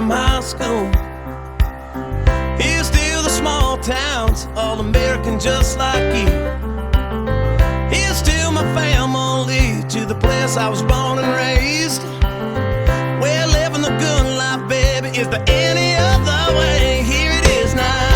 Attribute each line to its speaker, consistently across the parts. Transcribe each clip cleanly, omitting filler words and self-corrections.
Speaker 1: from high school. Here's still the small towns, all American just like you. Here's still my family, to the place I was born and raised. Well, living the good life, baby, is there any other way? Here it is now.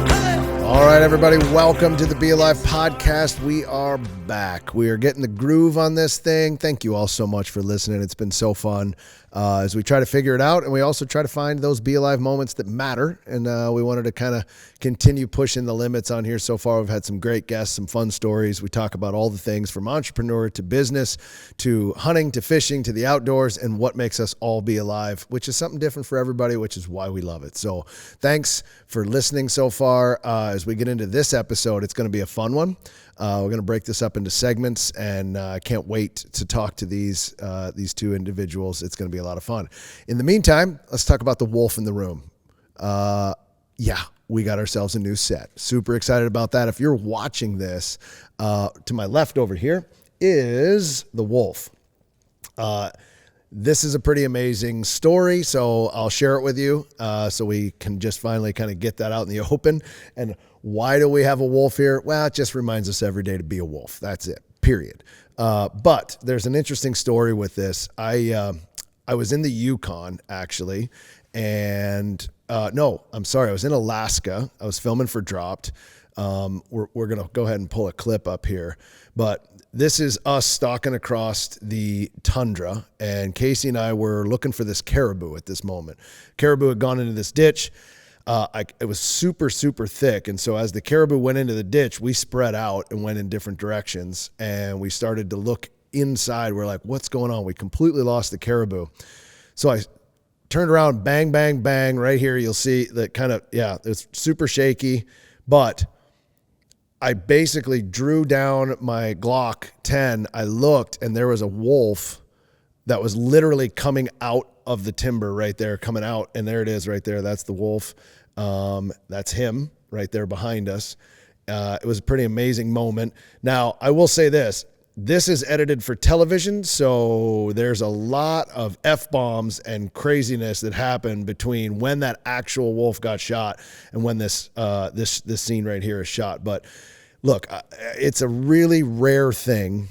Speaker 1: Hey.
Speaker 2: All right, everybody, welcome to the BeAlive podcast. We are back. We are getting the groove on this thing. Thank you all so much for listening. It's been so fun as we try to figure it out, and we also try to find those BeAlive moments that matter, and we wanted to kind of continue pushing the limits on here. So far, we've had some great guests, some fun stories. We talk about all the things from entrepreneur to business to hunting to fishing to the outdoors and what makes us all be alive, which is something different for everybody, which is why we love it. So thanks for listening so far. As we get into this episode, it's going to be a fun one. We're going to break this up into segments, and I can't wait to talk to these two individuals. It's going to be a lot of fun. In the meantime, let's talk about the wolf in the room. We got ourselves a new set. Super excited about that. If you're watching this, to my left over here is the wolf. This is a pretty amazing story, so I'll share it with you so we can just finally kind of get that out in the open. And why do we have a wolf here? Well, it just reminds us every day to be a wolf. That's it, period. But there's an interesting story with this. I was in the Yukon, actually, and I was in Alaska. I was filming for Dropped. We're going to go ahead and pull a clip up here, but this is us stalking across the tundra, and Casey and I were looking for this caribou at this moment. Caribou had gone into this ditch. It was super, super thick, and so as the caribou went into the ditch, we spread out and went in different directions, and we started to look inside. We're like, what's going on? We completely lost the caribou. So I turned around, bang, bang, bang. Right here, you'll see that kind of, it's super shaky, but I basically drew down my Glock 10. I looked, and there was a wolf that was literally coming out of the timber right there, coming out. And there it is right there. That's the wolf. That's him right there behind us. It was a pretty amazing moment. Now, I will say this. This is edited for television, so there's a lot of F-bombs and craziness that happened between when that actual wolf got shot and when this scene right here is shot. But look, it's a really rare thing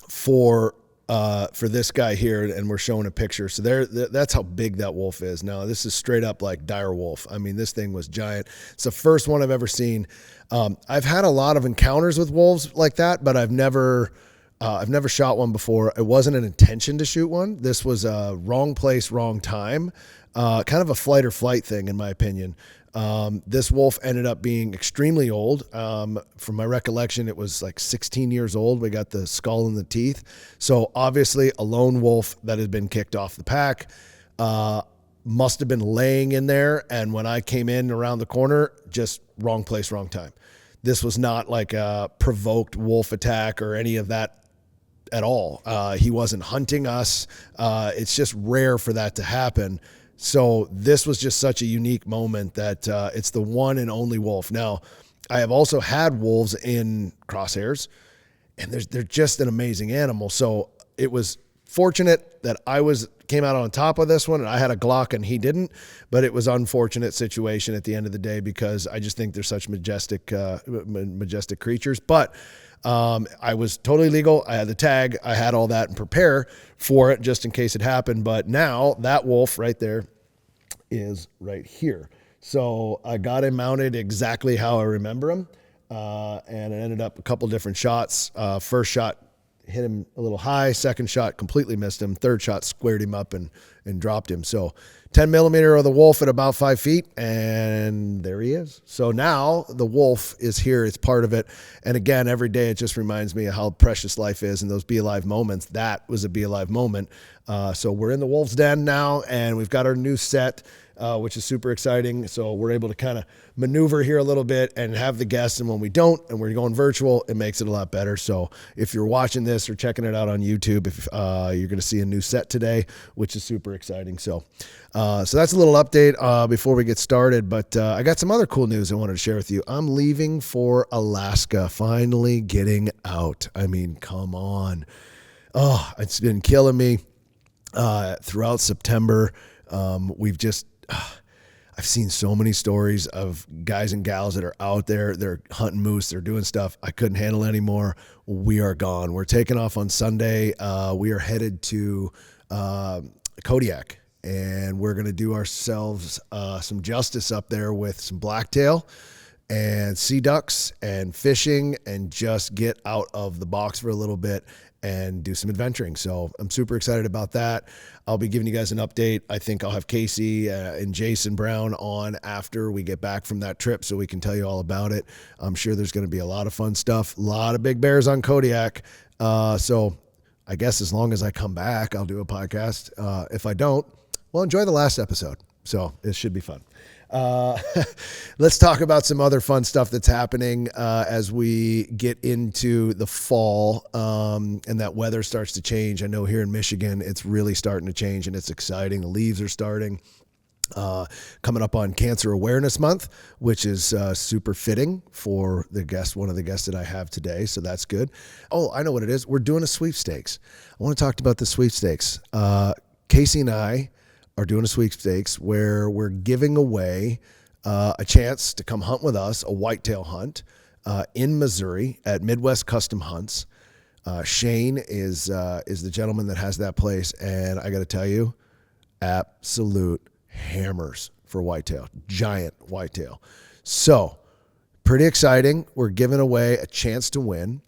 Speaker 2: for this guy here, and we're showing a picture. So that's how big that wolf is. Now, this is straight up like dire wolf. I mean, this thing was giant. It's the first one I've ever seen. I've had a lot of encounters with wolves like that, but I've never shot one before. It wasn't an intention to shoot one. This was a wrong place, wrong time, kind of a flight or flight thing, in my opinion. This wolf ended up being extremely old. From my recollection, it was like 16 years old. We got the skull and the teeth. So obviously a lone wolf that had been kicked off the pack, must have been laying in there. And when I came in around the corner, just wrong place, wrong time. This was not like a provoked wolf attack or any of that at all. He wasn't hunting us. It's just rare for that to happen. So this was just such a unique moment that it's the one and only wolf. Now, I have also had wolves in crosshairs, and they're just an amazing animal. So it was fortunate that I came out on top of this one, and I had a Glock and he didn't, but it was an unfortunate situation at the end of the day because I just think they're such majestic creatures. But I was totally legal. I had the tag. I had all that and prepare for it just in case it happened. But now that wolf right there is right here. So I got him mounted exactly how I remember him. And it ended up a couple different shots. First shot hit him a little high. Second shot completely missed him. Third shot squared him up and dropped him. So 10 millimeter of the wolf at about 5 feet, and there he is. So now the wolf is here. It's part of it. And again, every day it just reminds me of how precious life is and those BeAlive moments. That was a BeAlive moment. So we're in the wolf's den now, and we've got our new set, which is super exciting. So we're able to kind of maneuver here a little bit and have the guests. And when we don't, and we're going virtual, it makes it a lot better. So if you're watching this or checking it out on YouTube, you're going to see a new set today, which is super exciting. So that's a little update before we get started. But I got some other cool news I wanted to share with you. I'm leaving for Alaska, finally getting out. I mean, come on. Oh, it's been killing me. throughout September. I've seen so many stories of guys and gals that are out there. They're hunting moose. They're doing stuff I couldn't handle anymore. We are gone. We're taking off on Sunday. We are headed to Kodiak, and we're going to do ourselves some justice up there with some blacktail and sea ducks and fishing, and just get out of the box for a little bit and do some adventuring. So I'm super excited about that. I'll be giving you guys an update. I think I'll have Casey and Jason Brown on after we get back from that trip so we can tell you all about it. I'm sure there's going to be a lot of fun stuff, a lot of big bears on Kodiak. So I guess as long as I come back, I'll do a podcast. If I don't, well, enjoy the last episode. So it should be fun. Let's talk about some other fun stuff that's happening as we get into the fall and that weather starts to change. I know here in Michigan, it's really starting to change and it's exciting. The leaves are starting. Coming up on Cancer Awareness Month, which is super fitting for one of the guests that I have today. So that's good. Oh, I know what it is. We're doing a sweepstakes. I want to talk about the sweepstakes. Casey and I are doing a sweepstakes where we're giving away a chance to come hunt with us, a whitetail hunt in Missouri at Midwest Custom Hunts. Shane is the gentleman that has that place, and I got to tell you, absolute hammers for whitetail, giant whitetail. So pretty exciting. We're giving away a chance to win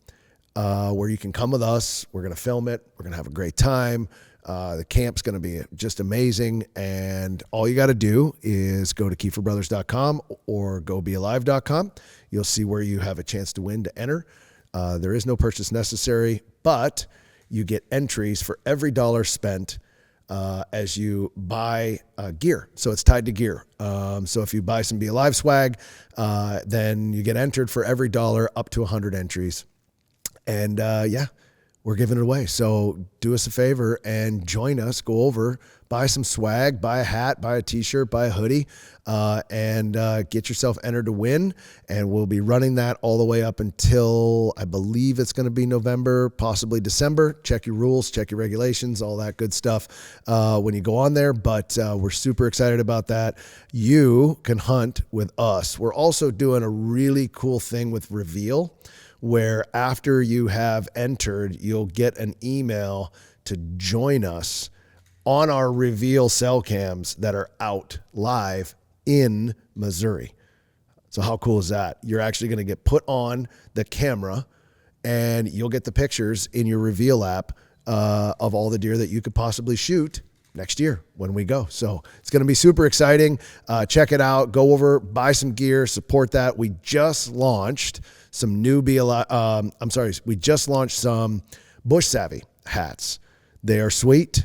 Speaker 2: where you can come with us. We're going to film it. We're going to have a great time. The camp's going to be just amazing. And all you got to do is go to KeeferBrothers.com or go BeAlive.com. You'll see where you have a chance to win to enter. There is no purchase necessary, but you get entries for every dollar spent as you buy gear. So it's tied to gear. So if you buy some BeAlive swag, then you get entered for every dollar up to 100 entries. And we're giving it away. So do us a favor and join us. Go over, buy some swag, buy a hat, buy a t-shirt, buy a hoodie, and get yourself entered to win. And we'll be running that all the way up until, I believe it's going to be November, possibly December. Check your rules, check your regulations, all that good stuff when you go on there. But we're super excited about that. You can hunt with us. We're also doing a really cool thing with Reveal, where after you have entered, you'll get an email to join us on our Reveal cell cams that are out live in Missouri. So how cool is that? You're actually going to get put on the camera and you'll get the pictures in your Reveal app of all the deer that you could possibly shoot next year when we go. So it's going to be super exciting. Check it out. Go over, buy some gear, support that. We just launched some new we just launched some Bush Savvy hats. They are sweet.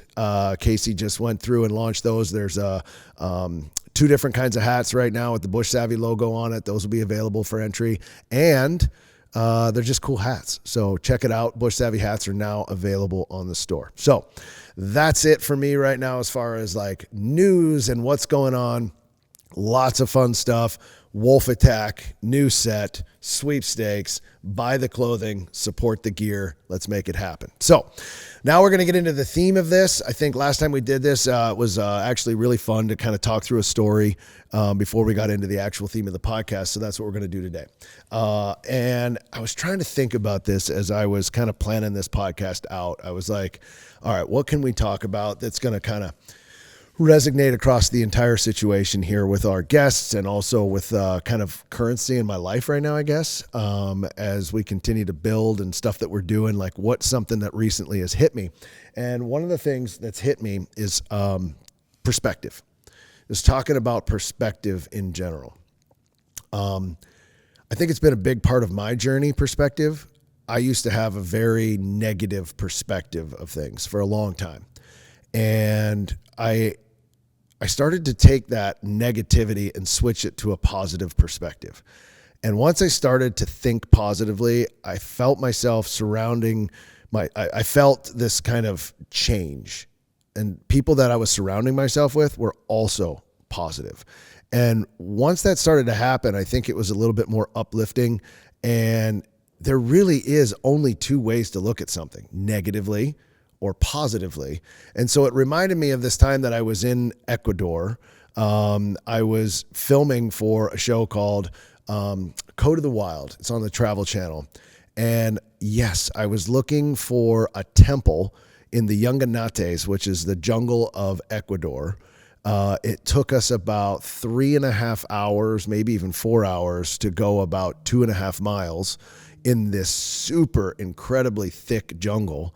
Speaker 2: Casey just went through and launched those. There's two different kinds of hats right now with the Bush Savvy logo on it. Those will be available for entry, and they're just cool hats. So check it out. Bush Savvy hats are now available on the store. So that's it for me right now as far as like news and what's going on. Lots of fun stuff. Wolf Attack, new set, sweepstakes, buy the clothing, support the gear. Let's make it happen. So now we're going to get into the theme of this. I think last time we did this was actually really fun to kind of talk through a story before we got into the actual theme of the podcast. So that's what we're going to do today. And I was trying to think about this as I was kind of planning this podcast out. I was like, all right, what can we talk about that's going to kind of resonate across the entire situation here with our guests and also with kind of currency in my life right now, I guess, as we continue to build and stuff that we're doing, like what's something that recently has hit me. And one of the things that's hit me is perspective. Just talking about perspective in general. I think it's been a big part of my journey, perspective. I used to have a very negative perspective of things for a long time. And I started to take that negativity and switch it to a positive perspective. And once I started to think positively, I felt myself I felt this kind of change. And people that I was surrounding myself with were also positive. And once that started to happen, I think it was a little bit more uplifting. And there really is only two ways to look at something: negatively or positively. And so it reminded me of this time that I was in Ecuador. I was filming for a show called Code of the Wild. It's on the Travel Channel. And yes, I was looking for a temple in the Yunganates, which is the jungle of Ecuador. It took us about 3.5 hours, maybe even 4 hours, to go about 2.5 miles in this super incredibly thick jungle.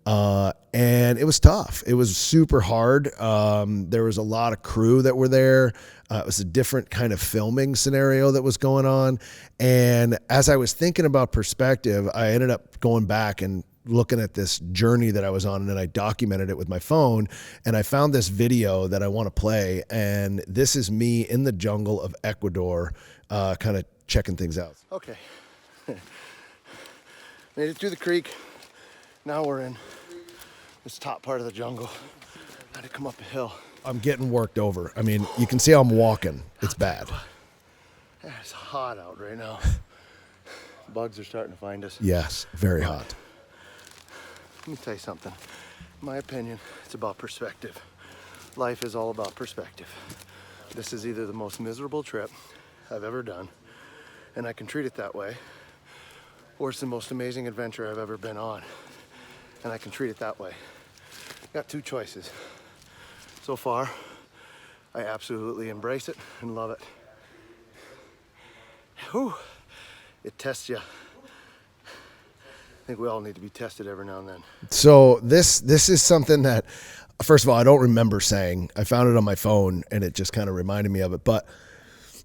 Speaker 2: And it was tough. It was super hard. There was a lot of crew that were there. It was a different kind of filming scenario that was going on. And as I was thinking about perspective, I ended up going back and looking at this journey that I was on, and then I documented it with my phone, and I found this video that I want to play. And this is me in the jungle of Ecuador, kind of checking things out. Okay. Made it through the creek. Now we're in this top part of the jungle. Had to come up a hill. I'm getting worked over. I mean, you can see I'm walking. It's bad. It's hot out right now. Bugs are starting to find us. Yes, very hot. Let me tell you something. In my opinion, it's about perspective. Life is all about perspective. This is either the most miserable trip I've ever done, and I can treat it that way, or it's the most amazing adventure I've ever been on, and I can treat it that way. Got two choices. So far, I absolutely embrace it and love it. Whew. It tests you. I think we all need to be tested every now and then. So this is something that, first of all, I don't remember saying. I found it on my phone, and it just kind of reminded me of it. But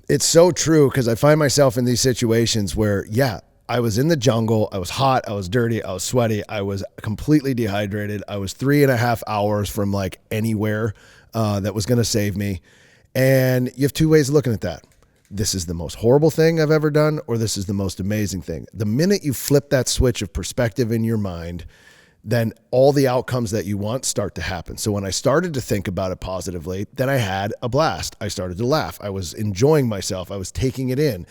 Speaker 2: it's so true, because I find myself in these situations where, yeah, I was in the jungle. I was hot. I was dirty. I was sweaty. I was completely dehydrated. I was 3.5 hours from like anywhere that was going to save me. And you have two ways of looking at that. This is the most horrible thing I've ever done, or this is the most amazing thing. The minute you flip that switch of perspective in your mind, then all the outcomes that you want start to happen. So when I started to think about it positively, then I had a blast. I started to laugh. I was enjoying myself. I was taking it in.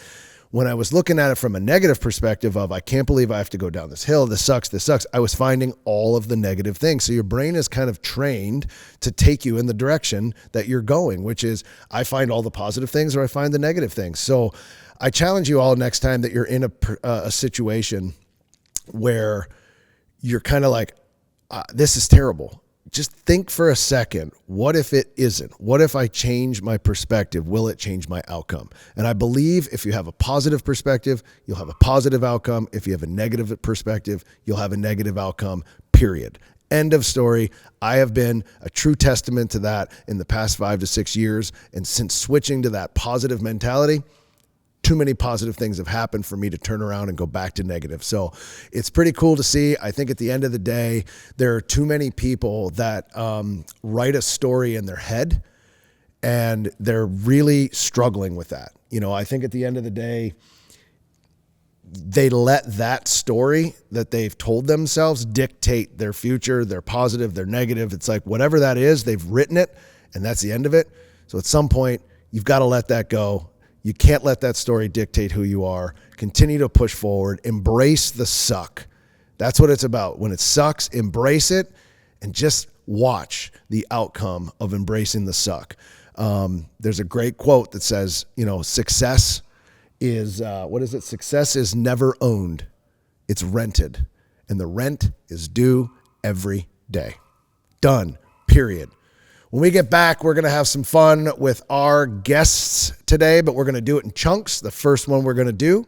Speaker 2: When I was looking at it from a negative perspective of, I can't believe I have to go down this hill, this sucks, I was finding all of the negative things. So your brain is kind of trained to take you in the direction that you're going, which is, I find all the positive things or I find the negative things. So I challenge you all next time that you're in a situation where you're kind of like, this is terrible. Just think for a second, what if it isn't? What if I change my perspective? Will it change my outcome? And I believe if you have a positive perspective, you'll have a positive outcome. If you have a negative perspective, you'll have a negative outcome, period. End of story. I have been a true testament to that in the past 5 to 6 years. And since switching to that positive mentality, too many positive things have happened for me to turn around and go back to negative. So it's pretty cool to see. I think at the end of the day, there are too many people that write a story in their head, and they're really struggling with that. You know, I think at the end of the day, they let that story that they've told themselves dictate their future, their positive, their negative. It's like whatever that is, they've written it, and that's the end of it. So at some point, you've got to let that go. You can't let that story dictate who you are. Continue to push forward. Embrace the suck. That's what it's about. When it sucks, embrace it and just watch the outcome of embracing the suck. There's a great quote that says, you know, success is, Success is never owned. It's rented. And the rent is due every day. Done. Period. When we get back, we're going to have some fun with our guests today, but we're going to do it in chunks. The first one we're going to do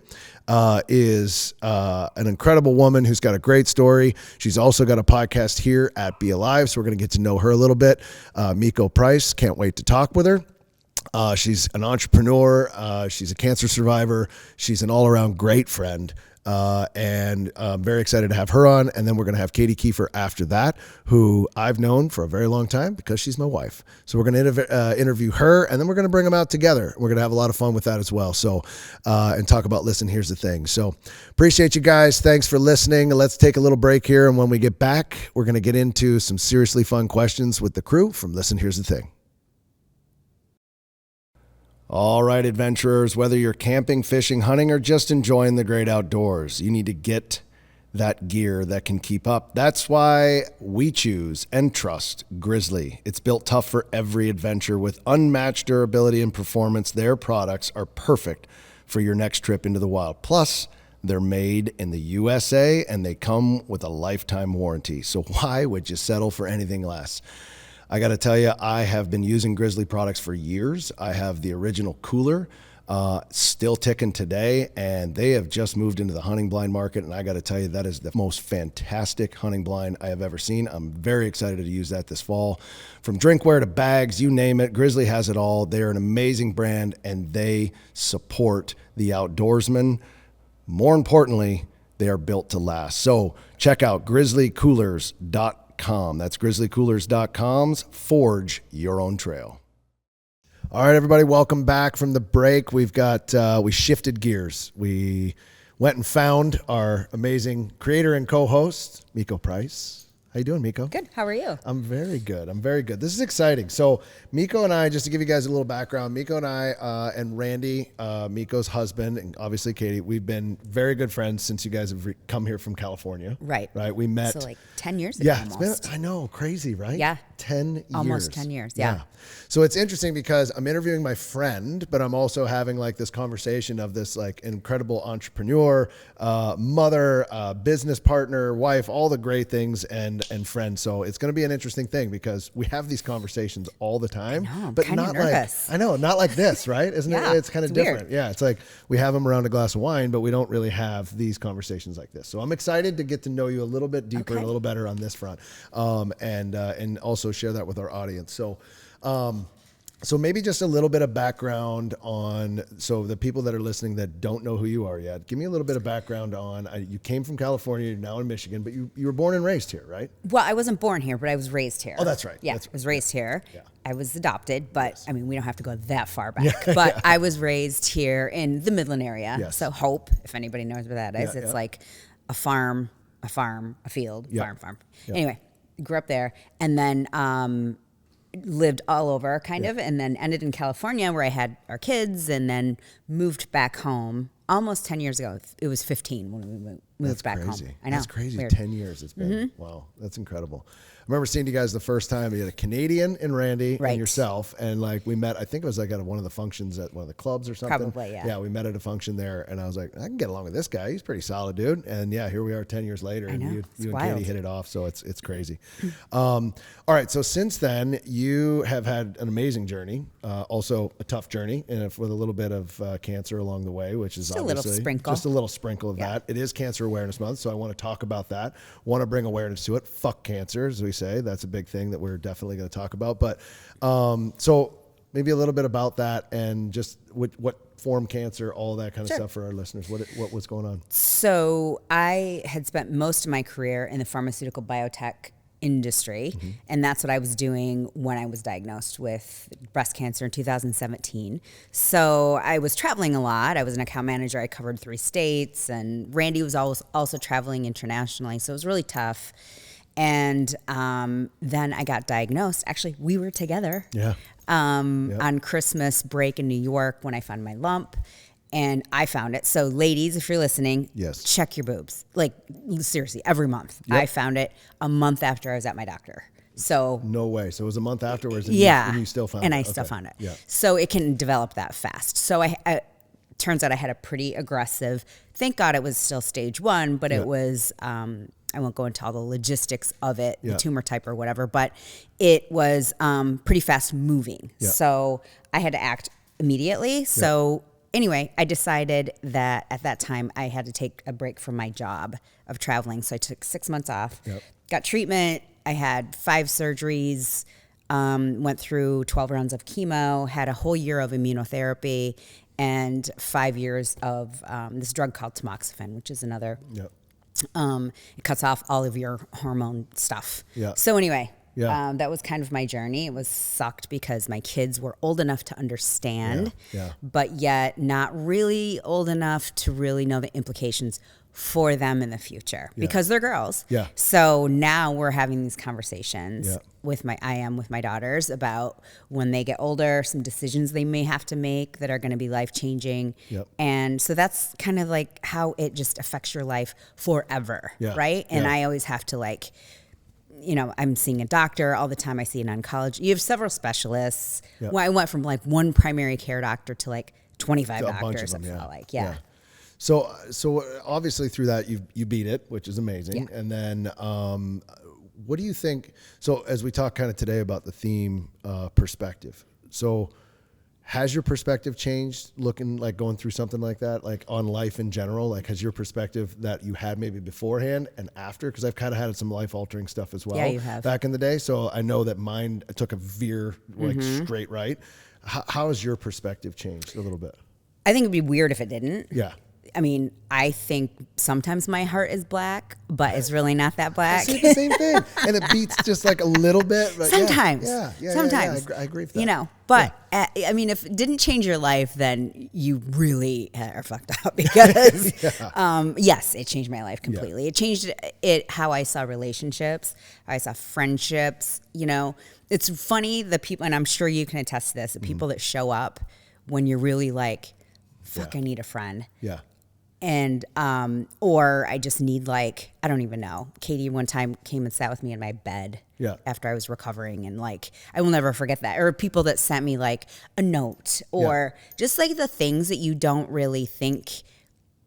Speaker 2: is an incredible woman who's got a great story. She's also got a podcast here at BeAlive, so we're going to get to know her a little bit. Meko Price, can't wait to talk with her. She's an entrepreneur. She's a cancer survivor. She's an all-around great friend. And I'm very excited to have her on. And then we're going to have Katie Keefer after that, who I've known for a very long time because she's my wife. So we're going to interview her, and then we're going to bring them out together. We're going to have a lot of fun with that as well. So, and talk about, listen, here's the thing. So appreciate you guys. Thanks for listening. Let's take a little break here. And when we get back, we're going to get into some seriously fun questions with the crew from Listen, Here's the Thing. All right, adventurers, whether you're camping, fishing, hunting, or just enjoying the great outdoors, you need to get that gear that can keep up. That's why we choose and trust Grizzly. It's built tough for every adventure with unmatched durability and performance. Their products are perfect for your next trip into the wild. Plus, they're made in the USA and they come with a lifetime warranty. So why would you settle for anything less? I got to tell you, I have been using Grizzly products for years. I have the original cooler, still ticking today, and they have just moved into the hunting blind market. And I got to tell you, that is the most fantastic hunting blind I have ever seen. I'm very excited to use that this fall. From drinkware to bags, you name it, Grizzly has it all. They're an amazing brand, and they support the outdoorsman. More importantly, they are built to last. So check out grizzlycoolers.com. That's grizzlycoolers.com's Forge Your Own Trail. All right, everybody, welcome back from the break. We've got, we shifted gears. We went and found our amazing creator and co-host, Meko Price. How you doing, Meko?
Speaker 3: Good. How are you?
Speaker 2: I'm very good. This is exciting. So Meko and I, just to give you guys a little background, Meko and I and Randy, Meko's husband, and obviously Katie, we've been very good friends since you guys have come here from California.
Speaker 3: Right.
Speaker 2: We met.
Speaker 3: So like 10 years ago almost.
Speaker 2: I know, crazy, right?
Speaker 3: Yeah.
Speaker 2: 10 years.
Speaker 3: Almost 10 years, yeah.
Speaker 2: So it's interesting because I'm interviewing my friend, but I'm also having like this conversation of this like incredible entrepreneur, mother, business partner, wife, all the great things and friend. So it's going to be an interesting thing because we have these conversations all the time, but not
Speaker 3: nervous.
Speaker 2: not like this, right? Isn't it? It's kind of different.
Speaker 3: Weird.
Speaker 2: Yeah. It's like we have them around a glass of wine, but we don't really have these conversations like this. So I'm excited to get to know you a little bit deeper and a little better on this front. And also share that with our audience. So maybe just a little bit of background on, so the people that are listening that don't know who you are yet, give me a little bit of background on, you came from California, you're now in Michigan, but you were born and raised here, right?
Speaker 3: Well, I wasn't born here, but I was raised here.
Speaker 2: Oh, that's right.
Speaker 3: Yeah,
Speaker 2: that's right.
Speaker 3: I was raised here.
Speaker 2: Yeah.
Speaker 3: I was adopted, but I mean, we don't have to go that far back. But I was raised here in the Midland area.
Speaker 2: Yes.
Speaker 3: So Hope, if anybody knows where that is, it's like a farm, a field, farm.
Speaker 2: Yeah.
Speaker 3: Anyway, grew up there and then lived all over kind of, and then ended in California where I had our kids and then moved back home almost 10 years ago. It was 15 when we moved back home. I know.
Speaker 2: That's crazy.
Speaker 3: Weird.
Speaker 2: 10 years it's been. Wow. That's incredible. I remember seeing you guys the first time. You had a Canadian and Randy and yourself. And like we met, I think it was like at one of the functions at one of the clubs or something.
Speaker 3: Probably, yeah.
Speaker 2: Yeah, we met at a function there. And I was like, I can get along with this guy. He's pretty solid, dude. And yeah, here we are 10 years later.
Speaker 3: I know.
Speaker 2: And you and
Speaker 3: wild.
Speaker 2: Katie hit it off. So it's crazy. All right. So since then, you have had an amazing journey. Also a tough journey and with a little bit of cancer along the way, which is
Speaker 3: just
Speaker 2: obviously
Speaker 3: just
Speaker 2: a little sprinkle of that. It is Cancer Awareness Month, so I want to talk about that. Want to bring awareness to it. Fuck cancer, as we say. That's a big thing that we're definitely going to talk about. But so maybe a little bit about that and just what form cancer, all that kind of stuff for our listeners. What was going on?
Speaker 3: So I had spent most of my career in the pharmaceutical biotech industry, and that's what I was doing when I was diagnosed with breast cancer in 2017. So I was traveling a lot. I was an account manager. I covered 3 states, and Randy was also traveling internationally. So it was really tough. And then I got diagnosed. Actually, we were together on Christmas break in New York when I found my lump. And I found it. So ladies, if you're listening, check your boobs. Like seriously, every month. I found it a month after I was at my doctor. So
Speaker 2: no way. So it was a month afterwards. And you still found it.
Speaker 3: And I still found it. Yeah. So it can develop that fast. So I turns out I had a pretty aggressive, thank God it was still stage 1, but it was, I won't go into all the logistics of it, the tumor type or whatever, but it was pretty fast moving. So I had to act immediately. So anyway, I decided that at that time I had to take a break from my job of traveling. So I took 6 months off, got treatment. I had 5 surgeries, went through 12 rounds of chemo, had a whole year of immunotherapy, and 5 years of this drug called tamoxifen, which is another, it cuts off all of your hormone stuff. So anyway, that was kind of my journey. It was sucked because my kids were old enough to understand, but yet not really old enough to really know the implications for them in the future because they're girls.
Speaker 2: Yeah.
Speaker 3: So now we're having these conversations
Speaker 2: Yeah.
Speaker 3: with my daughters about when they get older, some decisions they may have to make that are going to be life changing.
Speaker 2: Yep.
Speaker 3: And so that's kind of like how it just affects your life forever.
Speaker 2: Yeah.
Speaker 3: Right. And
Speaker 2: Yeah.
Speaker 3: I always have to like, I'm seeing a doctor all the time. I see an oncologist. You have several specialists.
Speaker 2: Yep.
Speaker 3: Well, I went from like one primary care doctor to like 25
Speaker 2: A bunch of
Speaker 3: doctors.
Speaker 2: them,
Speaker 3: I
Speaker 2: yeah.
Speaker 3: felt like, yeah.
Speaker 2: So obviously through that you beat it, which is amazing.
Speaker 3: Yeah.
Speaker 2: And then what do you think? So as we talk kind of today about the theme perspective, so has your perspective changed looking like going through something like that, like on life in general? Like has your perspective that you had maybe beforehand and after? Because I've kind of had some life altering stuff as well.
Speaker 3: Yeah, you have.
Speaker 2: Back in the day. So I know that mine took a veer like straight right. How has your perspective changed a little bit?
Speaker 3: I think it'd be weird if it didn't.
Speaker 2: Yeah.
Speaker 3: I mean, I think sometimes my heart is black, but it's really not that
Speaker 2: I
Speaker 3: black.
Speaker 2: say the same thing, and it beats just like a little bit. But
Speaker 3: Sometimes.
Speaker 2: Sometimes. I agree with that.
Speaker 3: But I mean, if it didn't change your life, then you really are fucked up because, yes, it changed my life completely.
Speaker 2: Yeah.
Speaker 3: It changed how I saw relationships, how I saw friendships. It's funny, the people, and I'm sure you can attest to this, the people that show up when you're really like, fuck, I need a friend.
Speaker 2: Yeah.
Speaker 3: And, or I just need like, I don't even know. Katie one time came and sat with me in my bed after I was recovering. And like, I will never forget that. Or people that sent me like a note or just like the things that you don't really think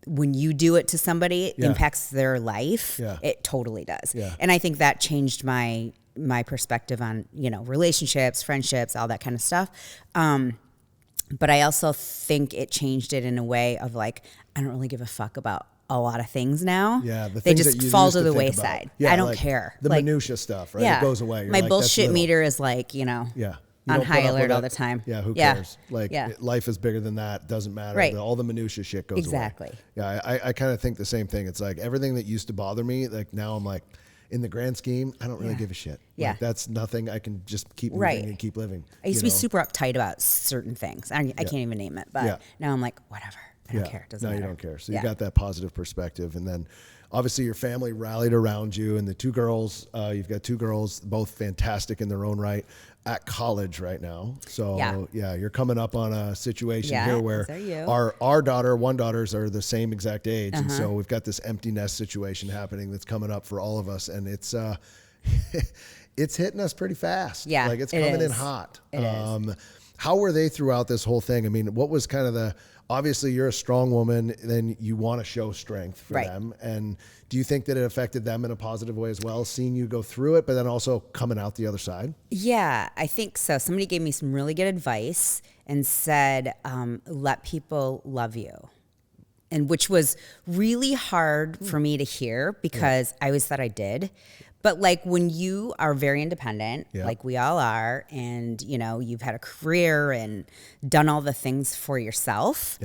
Speaker 3: when you do it to somebody, it impacts their life.
Speaker 2: Yeah.
Speaker 3: It totally does.
Speaker 2: Yeah.
Speaker 3: And I think that changed my perspective on, relationships, friendships, all that kind of stuff. But I also think it changed it in a way of like, I don't really give a fuck about a lot of things now.
Speaker 2: Yeah,
Speaker 3: they just fall to the wayside.
Speaker 2: Yeah,
Speaker 3: I don't
Speaker 2: like
Speaker 3: care.
Speaker 2: The
Speaker 3: like,
Speaker 2: minutia stuff, right? It goes away. You're
Speaker 3: my
Speaker 2: like,
Speaker 3: bullshit meter is like,
Speaker 2: You
Speaker 3: on
Speaker 2: don't
Speaker 3: high
Speaker 2: put up
Speaker 3: alert
Speaker 2: with
Speaker 3: all
Speaker 2: it.
Speaker 3: the time.
Speaker 2: Yeah, who cares? Like,
Speaker 3: Yeah.
Speaker 2: life is bigger than that. Doesn't matter.
Speaker 3: Right.
Speaker 2: All the minutia shit goes
Speaker 3: Exactly.
Speaker 2: away. Yeah, I kind of think the same thing. It's like everything that used to bother me, like now I'm like, in the grand scheme, I don't really give a shit.
Speaker 3: Yeah.
Speaker 2: Like, that's nothing. I can just keep moving
Speaker 3: Right.
Speaker 2: and keep living.
Speaker 3: I used to be super uptight about certain things. I can't even name it, but now I'm like, whatever. I don't care. It doesn't matter.
Speaker 2: You don't care. So you got that positive perspective. And then obviously your family rallied around you, and the two girls, you've got two girls, both fantastic in their own right, at college right now. So you're coming up on a situation here where
Speaker 3: so are you.
Speaker 2: our one daughters are the same exact age. And so we've got this empty nest situation happening that's coming up for all of us. And it's, it's hitting us pretty fast.
Speaker 3: Yeah,
Speaker 2: like it's coming in hot. How were they throughout this whole thing? I mean, what was kind of obviously you're a strong woman, then you want to show strength for them. And do you think that it affected them in a positive way as well, seeing you go through it, but then also coming out the other side?
Speaker 3: Yeah, I think so. Somebody gave me some really good advice and said, let people love you. And which was really hard for me to hear because I always thought I did. But like when you are very independent, like we all are, and you've had a career and done all the things for yourself,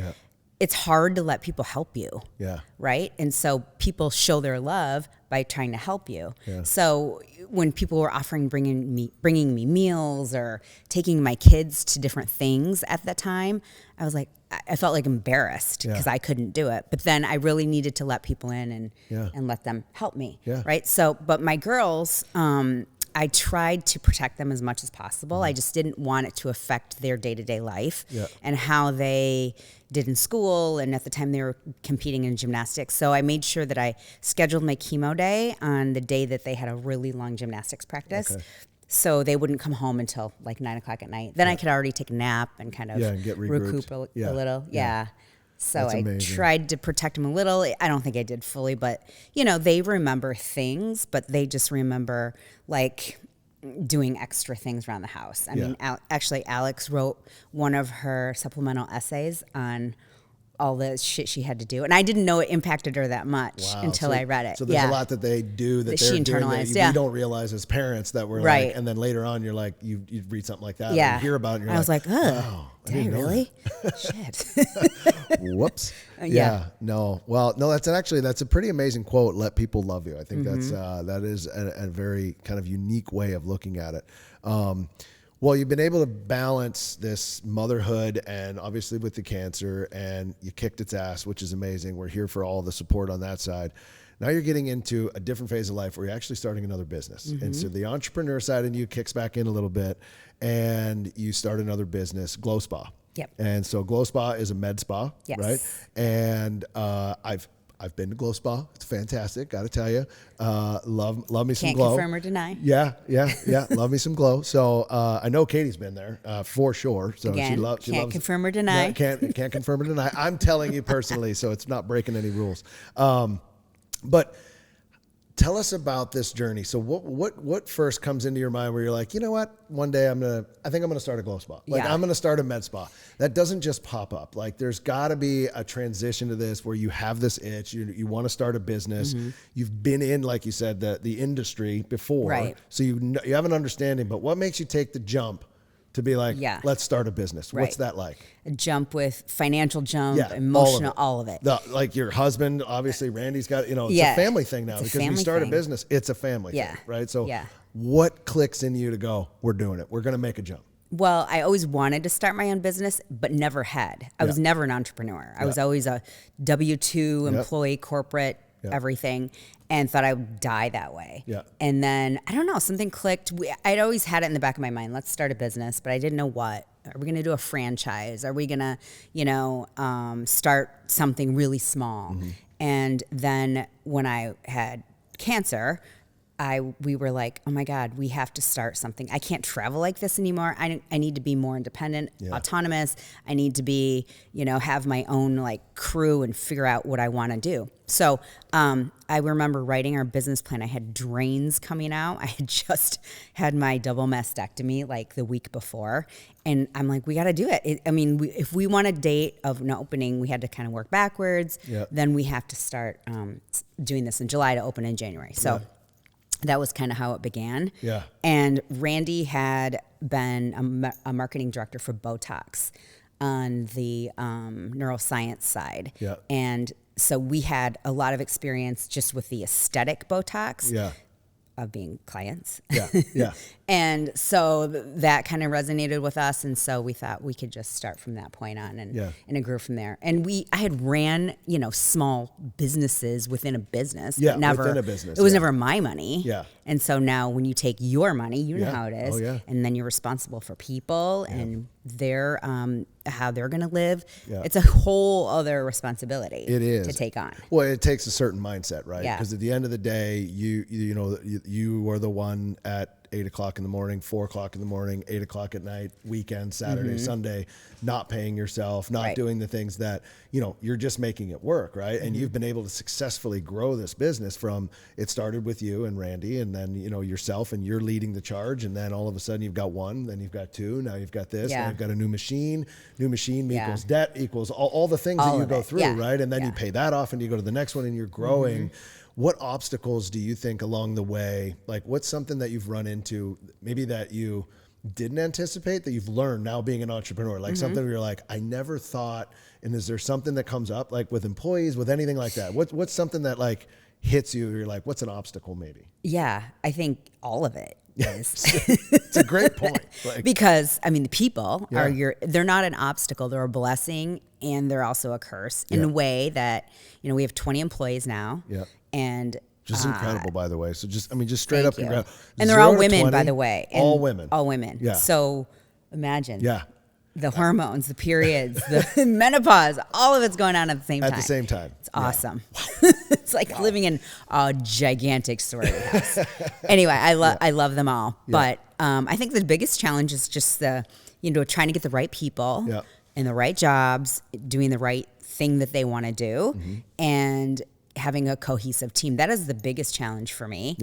Speaker 3: it's hard to let people help you. Yeah. Right? And so people show their love by trying to help you. Yeah. So when people were offering bringing me meals or taking my kids to different things at the time, I was like, I felt like embarrassed because I couldn't do it. But then I really needed to let people in and let them help me. Yeah. Right. So, but my girls, I tried to protect them as much as possible. I just didn't want it to affect their day-to-day life and how they did in school. And at the time they were competing in gymnastics. So I made sure that I scheduled my chemo day on the day that they had a really long gymnastics practice. Okay. So they wouldn't come home until like 9 o'clock at night. Then I could already take a nap and kind of
Speaker 2: and get
Speaker 3: recoup a little. Yeah. So I tried to protect them a little. I don't think I did fully, but they remember things, but they just remember like doing extra things around the house. I mean, actually Alex wrote one of her supplemental essays on all the shit she had to do. And I didn't know it impacted her that much until I read it.
Speaker 2: So there's a lot that they do that
Speaker 3: she
Speaker 2: they're
Speaker 3: internalized,
Speaker 2: doing that we don't realize as parents that we're like, and then later on you're like, you read something like that and you hear about it and you're
Speaker 3: I was like,
Speaker 2: oh,
Speaker 3: did I really? Shit.
Speaker 2: Whoops. No. Well, no, that's a pretty amazing quote. Let people love you. I think that is a very kind of unique way of looking at it. Well, you've been able to balance this motherhood and obviously with the cancer, and you kicked its ass, which is amazing. We're here for all the support on that side. Now you're getting into a different phase of life where you're actually starting another business. And so the entrepreneur side in you kicks back in a little bit, and you start another business, Glow Spa.
Speaker 3: Yep.
Speaker 2: And so Glow Spa is a med spa,
Speaker 3: Yes.
Speaker 2: right? And I've been to Glow Spa. It's fantastic, got to tell you. Love me some
Speaker 3: Can't
Speaker 2: Glow.
Speaker 3: confirm or deny.
Speaker 2: Yeah. Love me some Glow. So I know Katie's been there for sure. So
Speaker 3: Again,
Speaker 2: she loves.
Speaker 3: can't confirm or deny.
Speaker 2: No, can't confirm or deny. I'm telling you personally, so it's not breaking any rules. But tell us about this journey. So what first comes into your mind where you're like, you know what? One day I think I'm gonna start a Glow Spa. Like I'm gonna start a med spa. That doesn't just pop up. Like there's gotta be a transition to this where you have this itch, you want to start a business. You've been in, like you said, the industry before.
Speaker 3: Right.
Speaker 2: So you have an understanding, but what makes you take the jump to be like, let's start a business?
Speaker 3: Right.
Speaker 2: What's that like?
Speaker 3: A jump with financial jump,
Speaker 2: Yeah,
Speaker 3: emotional, all of it.
Speaker 2: Like your husband, obviously Randy's got, it's
Speaker 3: Yeah.
Speaker 2: a family thing now
Speaker 3: It's a
Speaker 2: because we
Speaker 3: family
Speaker 2: start a
Speaker 3: thing.
Speaker 2: business. It's a family
Speaker 3: Yeah.
Speaker 2: thing, right? So
Speaker 3: Yeah.
Speaker 2: what clicks in you to go, we're doing it. We're going to make a jump.
Speaker 3: Well, I always wanted to start my own business, but never had. I was never an entrepreneur. I was always a W-2 employee, corporate, everything, and thought I would die that way.
Speaker 2: Yeah.
Speaker 3: And then, I don't know, something clicked. I'd always had it in the back of my mind, let's start a business, but I didn't know what. Are we going to do a franchise? Are we going to, start something really small? And then when I had cancer, we were like, oh my God, we have to start something. I can't travel like this anymore. I need to be more independent, autonomous. I need to be, have my own like crew and figure out what I want to do. So I remember writing our business plan. I had drains coming out. I had just had my double mastectomy like the week before. And I'm like, we got to do it. If we want a date of an opening, we had to kind of work backwards. Yep. Then we have to start doing this in July to open in January. So that was kind of how it began. Yeah. And Randy had been a marketing director for Botox on the neuroscience side. Yeah. And so we had a lot of experience just with the aesthetic Botox of being clients. Yeah. Yeah. And so that kind of resonated with us. And so we thought we could just start from that point on and it grew from there. And I had ran, small businesses within a business.
Speaker 2: Yeah.
Speaker 3: But never,
Speaker 2: within a business.
Speaker 3: It was never my money.
Speaker 2: Yeah.
Speaker 3: And so now when you take your money, you know how it is.
Speaker 2: Oh, yeah.
Speaker 3: And then you're responsible for people and their, how they're going to live. Yeah. It's a whole other responsibility.
Speaker 2: It is.
Speaker 3: To take on.
Speaker 2: Well, it takes a certain mindset, right?
Speaker 3: Yeah.
Speaker 2: Because at the end of the day, you are the one at 8 o'clock in the morning, 4 o'clock in the morning, 8 o'clock at night, weekend, Saturday, Sunday, not paying yourself, not doing the things that, you're just making it work, right? And you've been able to successfully grow this business from, it started with you and Randy and then, yourself, and you're leading the charge. And then all of a sudden you've got one, then you've got two, now you've got this, now you've got a new machine equals debt equals all the things that you go through, right? And then you pay that off and you go to the next one and you're growing. What obstacles do you think along the way, like what's something that you've run into maybe that you didn't anticipate that you've learned now being an entrepreneur, like something where you're like, I never thought, and is there something that comes up like with employees, with anything like that? What's something that like hits you, or you're like, what's an obstacle maybe? Yeah,
Speaker 3: I think all of it is.
Speaker 2: It's a great point.
Speaker 3: Because the people they're not an obstacle, they're a blessing, and they're also a curse in a way that, we have 20 employees now. Yeah. And
Speaker 2: just incredible, by the way. So just straight up incredible.
Speaker 3: And they're all women, by the way. And
Speaker 2: all women.
Speaker 3: All women. Yeah. So imagine.
Speaker 2: Yeah.
Speaker 3: The hormones, the periods, the menopause, all of it's going on at the same time.
Speaker 2: At the same time.
Speaker 3: It's awesome. It's like living in a gigantic sorority house. Anyway, I love them all. Yeah. But I think the biggest challenge is just trying to get the right people in the right jobs, doing the right thing that they want to do, and having a cohesive team. That is the biggest challenge for me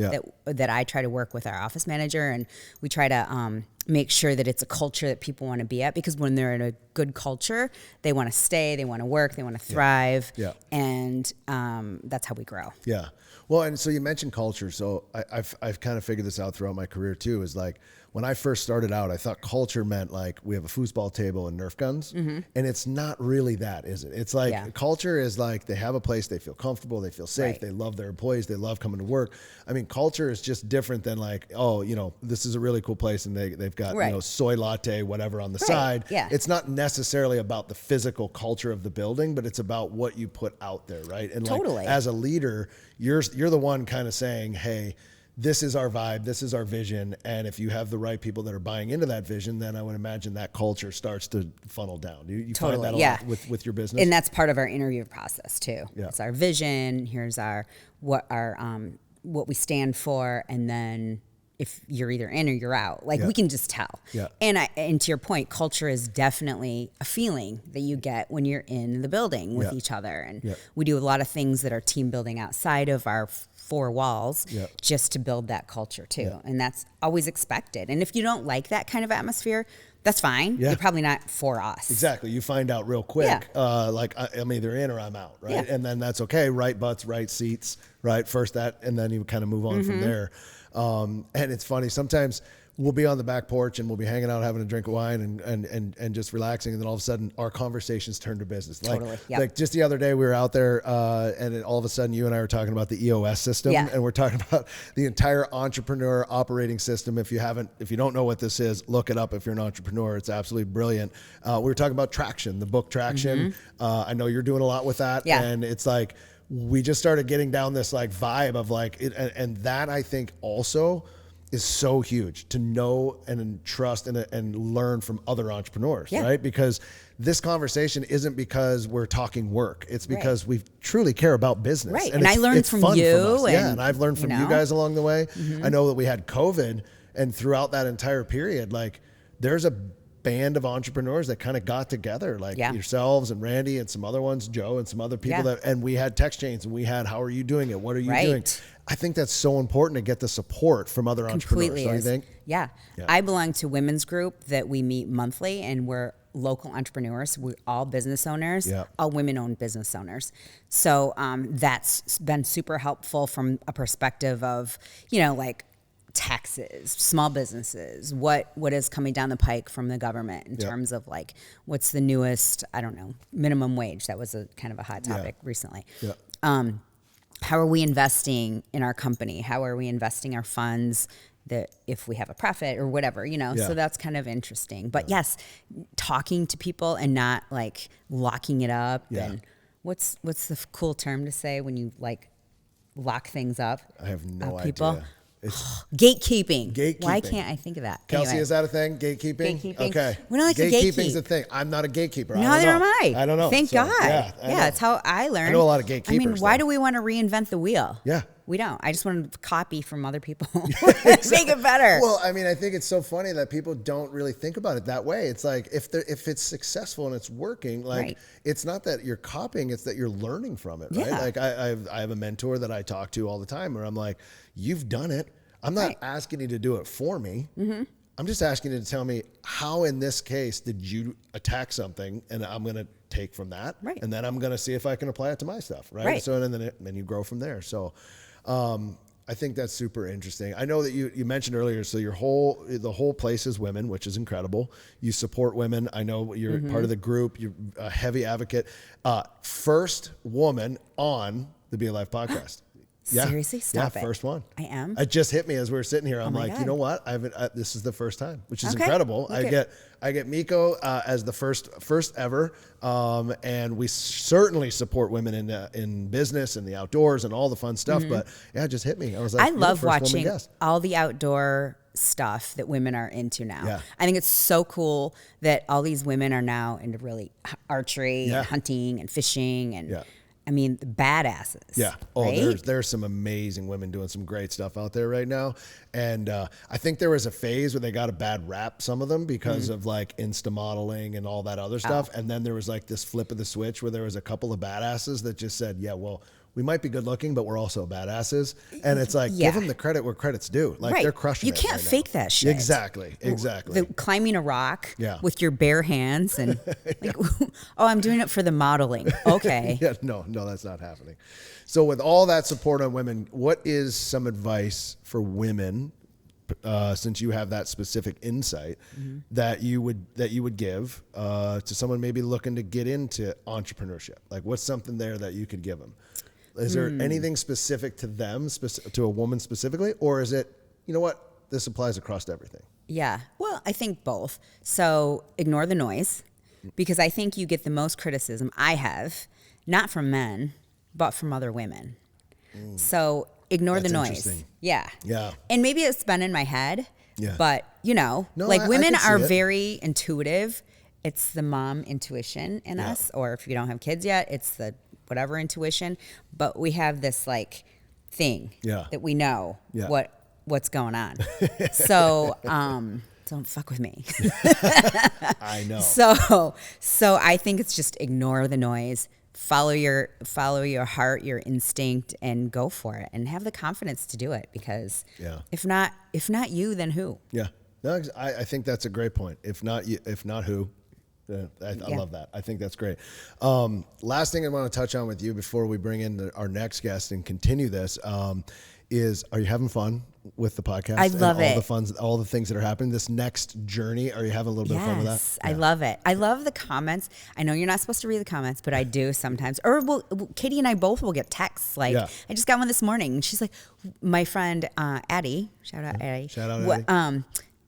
Speaker 3: that I try to work with our office manager, and we try to make sure that it's a culture that people want to be at, because when they're in a good culture, they want to stay, they want to work, they want to thrive, and that's how we grow.
Speaker 2: Yeah. Well, and so you mentioned culture. So I've kind of figured this out throughout my career too, is like when I first started out, I thought culture meant like we have a foosball table and Nerf guns. And it's not really that, is it? It's like culture is like they have a place, they feel comfortable, they feel safe, they love their employees, they love coming to work. I mean, culture is just different than like, oh, you know, this is a really cool place and they've got, you know, soy latte, whatever on the side.
Speaker 3: Yeah.
Speaker 2: It's not necessarily about the physical culture of the building, but it's about what you put out there, right? And like, as a leader, you're the one kind of saying, hey, this is our vibe, this is our vision, and if you have the right people that are buying into that vision, then I would imagine that culture starts to funnel down. You find that a lot with your business?
Speaker 3: And that's part of our interview process too. It's our vision, here's what we stand for, and then if you're either in or you're out. Like we can just tell. And to your point, culture is definitely a feeling that you get when you're in the building with each other. And we do a lot of things that are team building outside of our four walls just to build that culture too. And that's always expected. And if you don't like that kind of atmosphere, that's fine. You're probably not for us.
Speaker 2: Exactly. You find out real quick, like I'm either in or I'm out, right? And then that's okay. Right butts, right seats, right? First that, and then you kind of move on from there. And it's funny, sometimes we'll be on the back porch and we'll be hanging out, having a drink of wine and just relaxing. And then all of a sudden our conversations turn to business. Like just the other day we were out there and then all of a sudden you and I were talking about the EOS system and we're talking about the entire entrepreneur operating system. If you don't know what this is, look it up. If you're an entrepreneur, it's absolutely brilliant. We were talking about Traction, the book Traction. I know you're doing a lot with that. And it's like, we just started getting down this like vibe of like, and that I think also is so huge to know and trust and learn from other entrepreneurs, right? Because this conversation isn't because we're talking work. It's because we truly care about business.
Speaker 3: Right. And I learned from you.
Speaker 2: And I've learned from you guys along the way. I know that we had COVID, and throughout that entire period, like there's a band of entrepreneurs that kind of got together, like yourselves and Randy and some other ones, Joe and some other people and we had text chains and we had, how are you doing it? What are you doing? I think that's so important to get the support from other entrepreneurs. Don't you think?
Speaker 3: Yeah. I belong to a women's group that we meet monthly, and we're local entrepreneurs. We're all business owners, all women-owned business owners. So that's been super helpful from a perspective of, you know, like taxes, small businesses, what is coming down the pike from the government in terms of like what's the newest, I don't know, minimum wage. That was a kind of a hot topic recently. How are we investing in our company? How are we investing our funds that if we have a profit or whatever, you know? So that's kind of interesting. But yes, talking to people and not like locking it up. And what's the cool term to say when you like lock things up?
Speaker 2: I have no
Speaker 3: people?
Speaker 2: idea.
Speaker 3: Gatekeeping. Why can't I think of that?
Speaker 2: Kelsey,
Speaker 3: anyway.
Speaker 2: Is that a thing? Gatekeeping? Okay.
Speaker 3: We don't like to gatekeep.
Speaker 2: Gatekeeping's a thing. I'm not a gatekeeper.
Speaker 3: Neither am I.
Speaker 2: I don't know.
Speaker 3: Thank God. Yeah, that's how I learned.
Speaker 2: I know a lot of gatekeepers.
Speaker 3: I mean, why do we want to reinvent the wheel?
Speaker 2: Yeah.
Speaker 3: We don't. I just want to copy from other people. Make it better.
Speaker 2: Well, I mean, I think it's so funny that people don't really think about it that way. It's like if it's successful and it's working, like it's not that you're copying, it's that you're learning from it, right? Like I have a mentor that I talk to all the time where I'm like, you've done it. I'm not asking you to do it for me. I'm just asking you to tell me how, in this case, did you attack something, and I'm going to take from that, and then I'm going to see if I can apply it to my stuff, right? So then you grow from there. So I think that's super interesting. I know that you mentioned earlier, so the whole place is women, which is incredible. You support women. I know you're part of the group. You're a heavy advocate. First woman on the BeAlive podcast.
Speaker 3: Seriously? Stop it.
Speaker 2: First one.
Speaker 3: I am?
Speaker 2: It just hit me as we were sitting here. I'm like, you know what? This is the first time, which is incredible. I get Meko as the first ever. And we certainly support women in business and the outdoors and all the fun stuff. But it just hit me. I was like,
Speaker 3: I love watching all the outdoor stuff that women are into now. I think it's so cool that all these women are now into really archery and hunting and fishing and I mean, the badasses.
Speaker 2: There's some amazing women doing some great stuff out there right now. And I think there was a phase where they got a bad rap, some of them, because of like Insta modeling and all that other stuff. And then there was like this flip of the switch where there was a couple of badasses that just said, we might be good looking, but we're also badasses. And it's like, give them the credit where credit's due. Like they're crushing it.
Speaker 3: You can't fake that shit.
Speaker 2: Exactly.
Speaker 3: Climbing a rock with your bare hands and like, I'm doing it for the modeling. Okay.
Speaker 2: No, that's not happening. So with all that support on women, what is some advice for women, since you have that specific insight that you would give to someone maybe looking to get into entrepreneurship? Like, what's something there that you could give them? Is there anything specific to them, to a woman specifically, or is it, you know what, this applies across everything?
Speaker 3: Yeah. Well, I think both. So ignore the noise, because I think you get the most criticism I have, not from men, but from other women. So ignore the noise. Yeah.
Speaker 2: Yeah.
Speaker 3: And maybe it's been in my head,
Speaker 2: Yeah.
Speaker 3: but
Speaker 2: No,
Speaker 3: like
Speaker 2: I
Speaker 3: women
Speaker 2: can see
Speaker 3: are
Speaker 2: it.
Speaker 3: very intuitive. It's the mom intuition in us, or if you don't have kids yet, it's the whatever intuition. But we have this like thing that we know what's going on. So don't fuck with me.
Speaker 2: I know.
Speaker 3: So I think it's just ignore the noise. Follow your heart, your instinct, and go for it, and have the confidence to do it. Because if not you, then who?
Speaker 2: Yeah, no, I think that's a great point. If not you, if not who? I love that. I think that's great. Last thing I want to touch on with you before we bring in our next guest and continue this is: are you having fun with the podcast?
Speaker 3: I love
Speaker 2: and
Speaker 3: it.
Speaker 2: All the things that are happening. This next journey, are you having a little bit of fun with that?
Speaker 3: Yes, I love it. I love the comments. I know you're not supposed to read the comments, but I do sometimes. Or Katie and I both will get texts. Like, I just got one this morning, and she's like, my friend Addie, shout out Addie,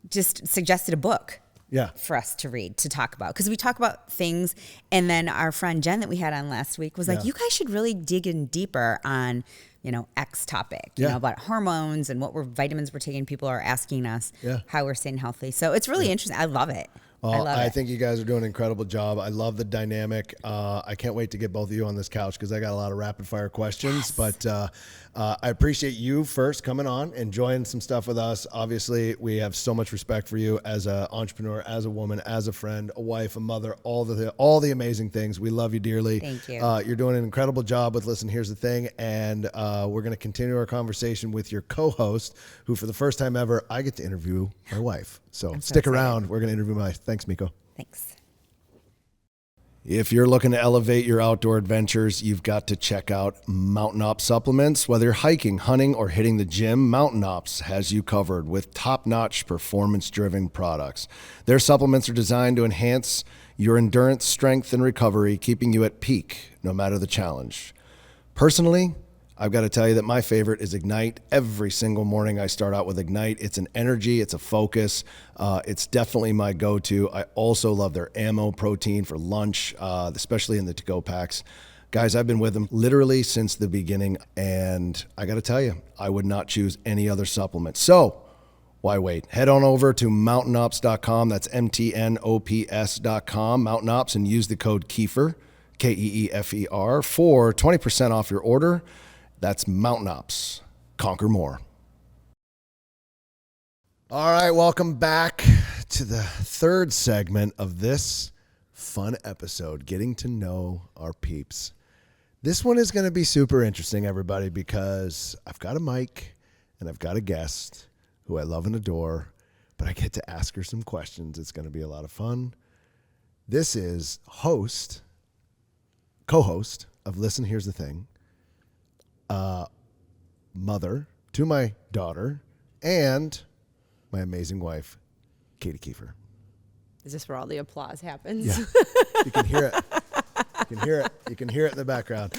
Speaker 3: just suggested a book. For us to read, to talk about. Because we talk about things, and then our friend Jen that we had on last week was like, you guys should really dig in deeper on, X topic, about hormones and what vitamins we're taking. People are asking us how we're staying healthy. So it's really interesting. I love it.
Speaker 2: Well, I think you guys are doing an incredible job. I love the dynamic. I can't wait to get both of you on this couch because I got a lot of rapid fire questions. But I appreciate you first coming on, enjoying some stuff with us. Obviously, we have so much respect for you as an entrepreneur, as a woman, as a friend, a wife, a mother, all the amazing things. We love you dearly.
Speaker 3: Thank you.
Speaker 2: You're doing an incredible job with Listen, Here's the Thing. And we're going to continue our conversation with your co-host, who for the first time ever, I get to interview my wife. So stick around. We're going to interview my wife. Thanks, Meko.
Speaker 3: Thanks.
Speaker 2: If you're looking to elevate your outdoor adventures, you've got to check out Mountain Ops supplements. Whether you're hiking, hunting, or hitting the gym, Mountain Ops has you covered with top-notch performance-driven products. Their supplements are designed to enhance your endurance, strength, and recovery, keeping you at peak no matter the challenge. Personally, I've got to tell you that my favorite is Ignite. Every single morning I start out with Ignite. It's an energy, it's a focus. It's definitely my go-to. I also love their ammo protein for lunch, especially in the to-go packs. Guys, I've been with them literally since the beginning, and I got to tell you, I would not choose any other supplement. So why wait? Head on over to mountainops.com. That's MTNOPS.com, Mountain Ops, and use the code Keefer, Keefer, for 20% off your order. That's Mountain Ops. Conquer more. All right, welcome back to the third segment of this fun episode, getting to know our peeps. This one is going to be super interesting, everybody, because I've got a mic and I've got a guest who I love and adore, but I get to ask her some questions. It's going to be a lot of fun. This is co-host of Listen, Here's the Thing, mother to my daughter, and my amazing wife, Katie Keefer.
Speaker 4: Is this where all the applause happens?
Speaker 2: Yeah. You can hear it. You can hear it. You can hear it in the background.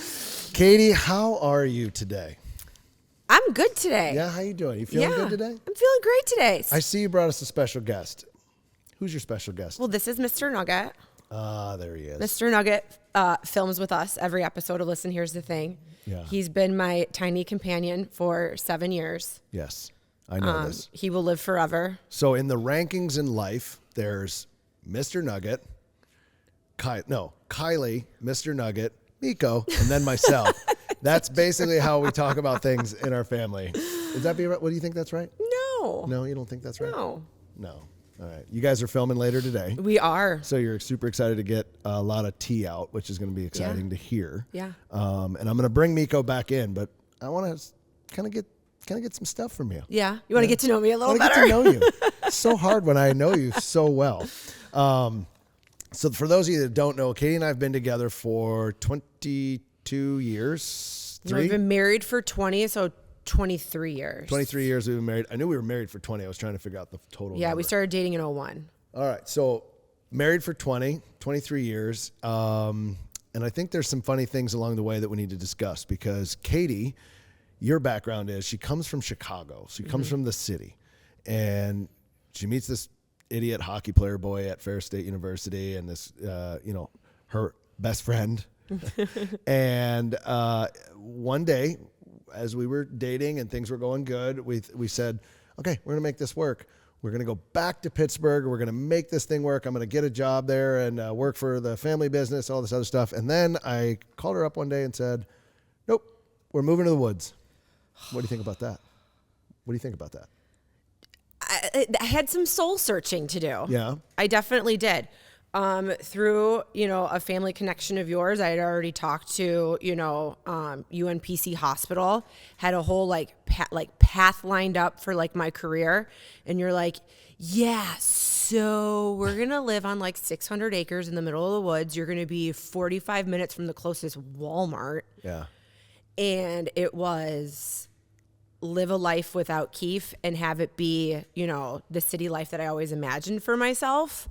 Speaker 2: Katie, how are you today?
Speaker 4: I'm good today.
Speaker 2: Yeah, how you doing? You feeling good today?
Speaker 4: I'm feeling great today.
Speaker 2: I see you brought us a special guest. Who's your special guest?
Speaker 4: Well, this is Mr. Nugget.
Speaker 2: There he is.
Speaker 4: Mr. Nugget films with us every episode of Listen, Here's the Thing.
Speaker 2: Yeah.
Speaker 4: He's been my tiny companion for 7 years.
Speaker 2: Yes, I know this.
Speaker 4: He will live forever.
Speaker 2: So in the rankings in life, there's Mr. Nugget, Kylie, Mr. Nugget, Meko, and then myself. That's basically how we talk about things in our family. Is that right? What do you think that's right?
Speaker 4: No.
Speaker 2: No, you don't think that's right?
Speaker 4: No.
Speaker 2: All right. You guys are filming later today.
Speaker 4: We are.
Speaker 2: So you're super excited to get a lot of tea out, which is going to be exciting to hear.
Speaker 4: Yeah.
Speaker 2: And I'm going to bring Meko back in, but I want to kind of get some stuff from you.
Speaker 4: Yeah. You want to get to know me a little better?
Speaker 2: I want to get to know you. It's so hard when I know you so well. So for those of you that don't know, Katie and I have been together for 22 years.
Speaker 4: We've been married for 20, so 23 years.
Speaker 2: 23 years we've been married. I knew we were married for 20. I was trying to figure out the total
Speaker 4: Yeah,
Speaker 2: number.
Speaker 4: we started dating in 01.
Speaker 2: All right. So married for 23 years. And I think there's some funny things along the way that we need to discuss because Katie, your background is she comes from Chicago. She comes from the city and she meets this idiot hockey player boy at Fair State University and this, her best friend. And one day as we were dating and things were going good, we said, okay, we're going to make this work. We're going to go back to Pittsburgh. We're going to make this thing work. I'm going to get a job there and work for the family business, all this other stuff. And then I called her up one day and said, nope, we're moving to the woods. What do you think about that? What do you think about that?
Speaker 4: I had some soul searching to do.
Speaker 2: Yeah.
Speaker 4: I definitely did. Through, a family connection of yours, I had already talked to, UNPC Hospital, had a whole path lined up for my career. And you're like, yeah, so we're going to live on 600 acres in the middle of the woods. You're going to be 45 minutes from the closest Walmart.
Speaker 2: Yeah.
Speaker 4: And it was live a life without Keefe and have it be, the city life that I always imagined for myself.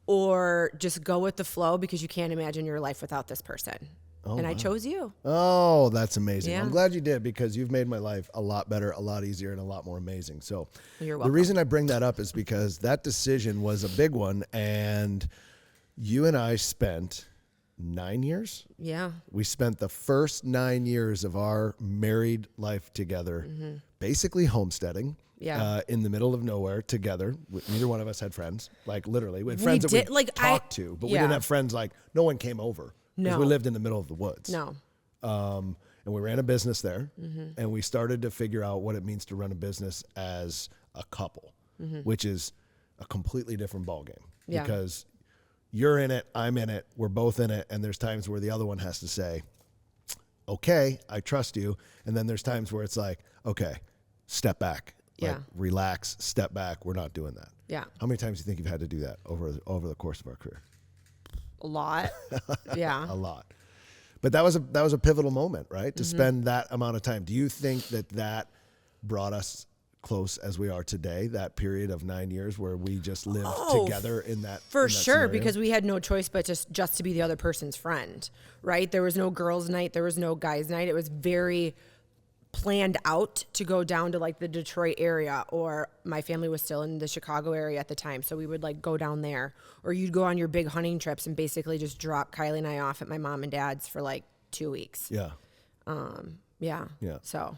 Speaker 4: Or just go with the flow because you can't imagine your life without this person.
Speaker 2: Oh,
Speaker 4: and
Speaker 2: wow.
Speaker 4: I chose you.
Speaker 2: Oh, that's amazing.
Speaker 4: Yeah.
Speaker 2: I'm glad you did because you've made my life a lot better, a lot easier, and a lot more amazing. So
Speaker 4: You're
Speaker 2: the
Speaker 4: welcome.
Speaker 2: reason I bring that up is because that decision was a big one. And you and I spent 9 years.
Speaker 4: Yeah.
Speaker 2: We spent the first 9 years of our married life together, basically homesteading.
Speaker 4: Yeah.
Speaker 2: In the middle of nowhere together. Neither one of us had friends. Literally. We had friends that
Speaker 4: did-
Speaker 2: we talked to, but we
Speaker 4: yeah.
Speaker 2: didn't have friends no one came over. Because
Speaker 4: No.
Speaker 2: we lived in the middle of the woods.
Speaker 4: No.
Speaker 2: And we ran a business there. And we started to figure out what it means to run a business as a couple, which is a completely different ballgame.
Speaker 4: Yeah.
Speaker 2: Because you're in it, I'm in it, we're both in it, and there's times where the other one has to say, okay, I trust you. And then there's times where it's like, okay, step back.
Speaker 4: Yeah.
Speaker 2: Relax, step back. We're not doing that.
Speaker 4: Yeah.
Speaker 2: How many times do you think you've had to do that over the course of our career?
Speaker 4: A lot. Yeah.
Speaker 2: A lot. But that was a pivotal moment, right? To spend that amount of time. Do you think that brought us close as we are today, that period of 9 years where we just lived together in that
Speaker 4: For
Speaker 2: in that
Speaker 4: sure,
Speaker 2: scenario?
Speaker 4: because we had no choice but just to be the other person's friend, right? There was no girls' night. There was no guys' night. It was very planned out to go down to the Detroit area, or my family was still in the Chicago area at the time. So we would go down there, or you'd go on your big hunting trips and basically just drop Kylie and I off at my mom and dad's for 2 weeks.
Speaker 2: Yeah.
Speaker 4: Yeah.
Speaker 2: Yeah.
Speaker 4: So.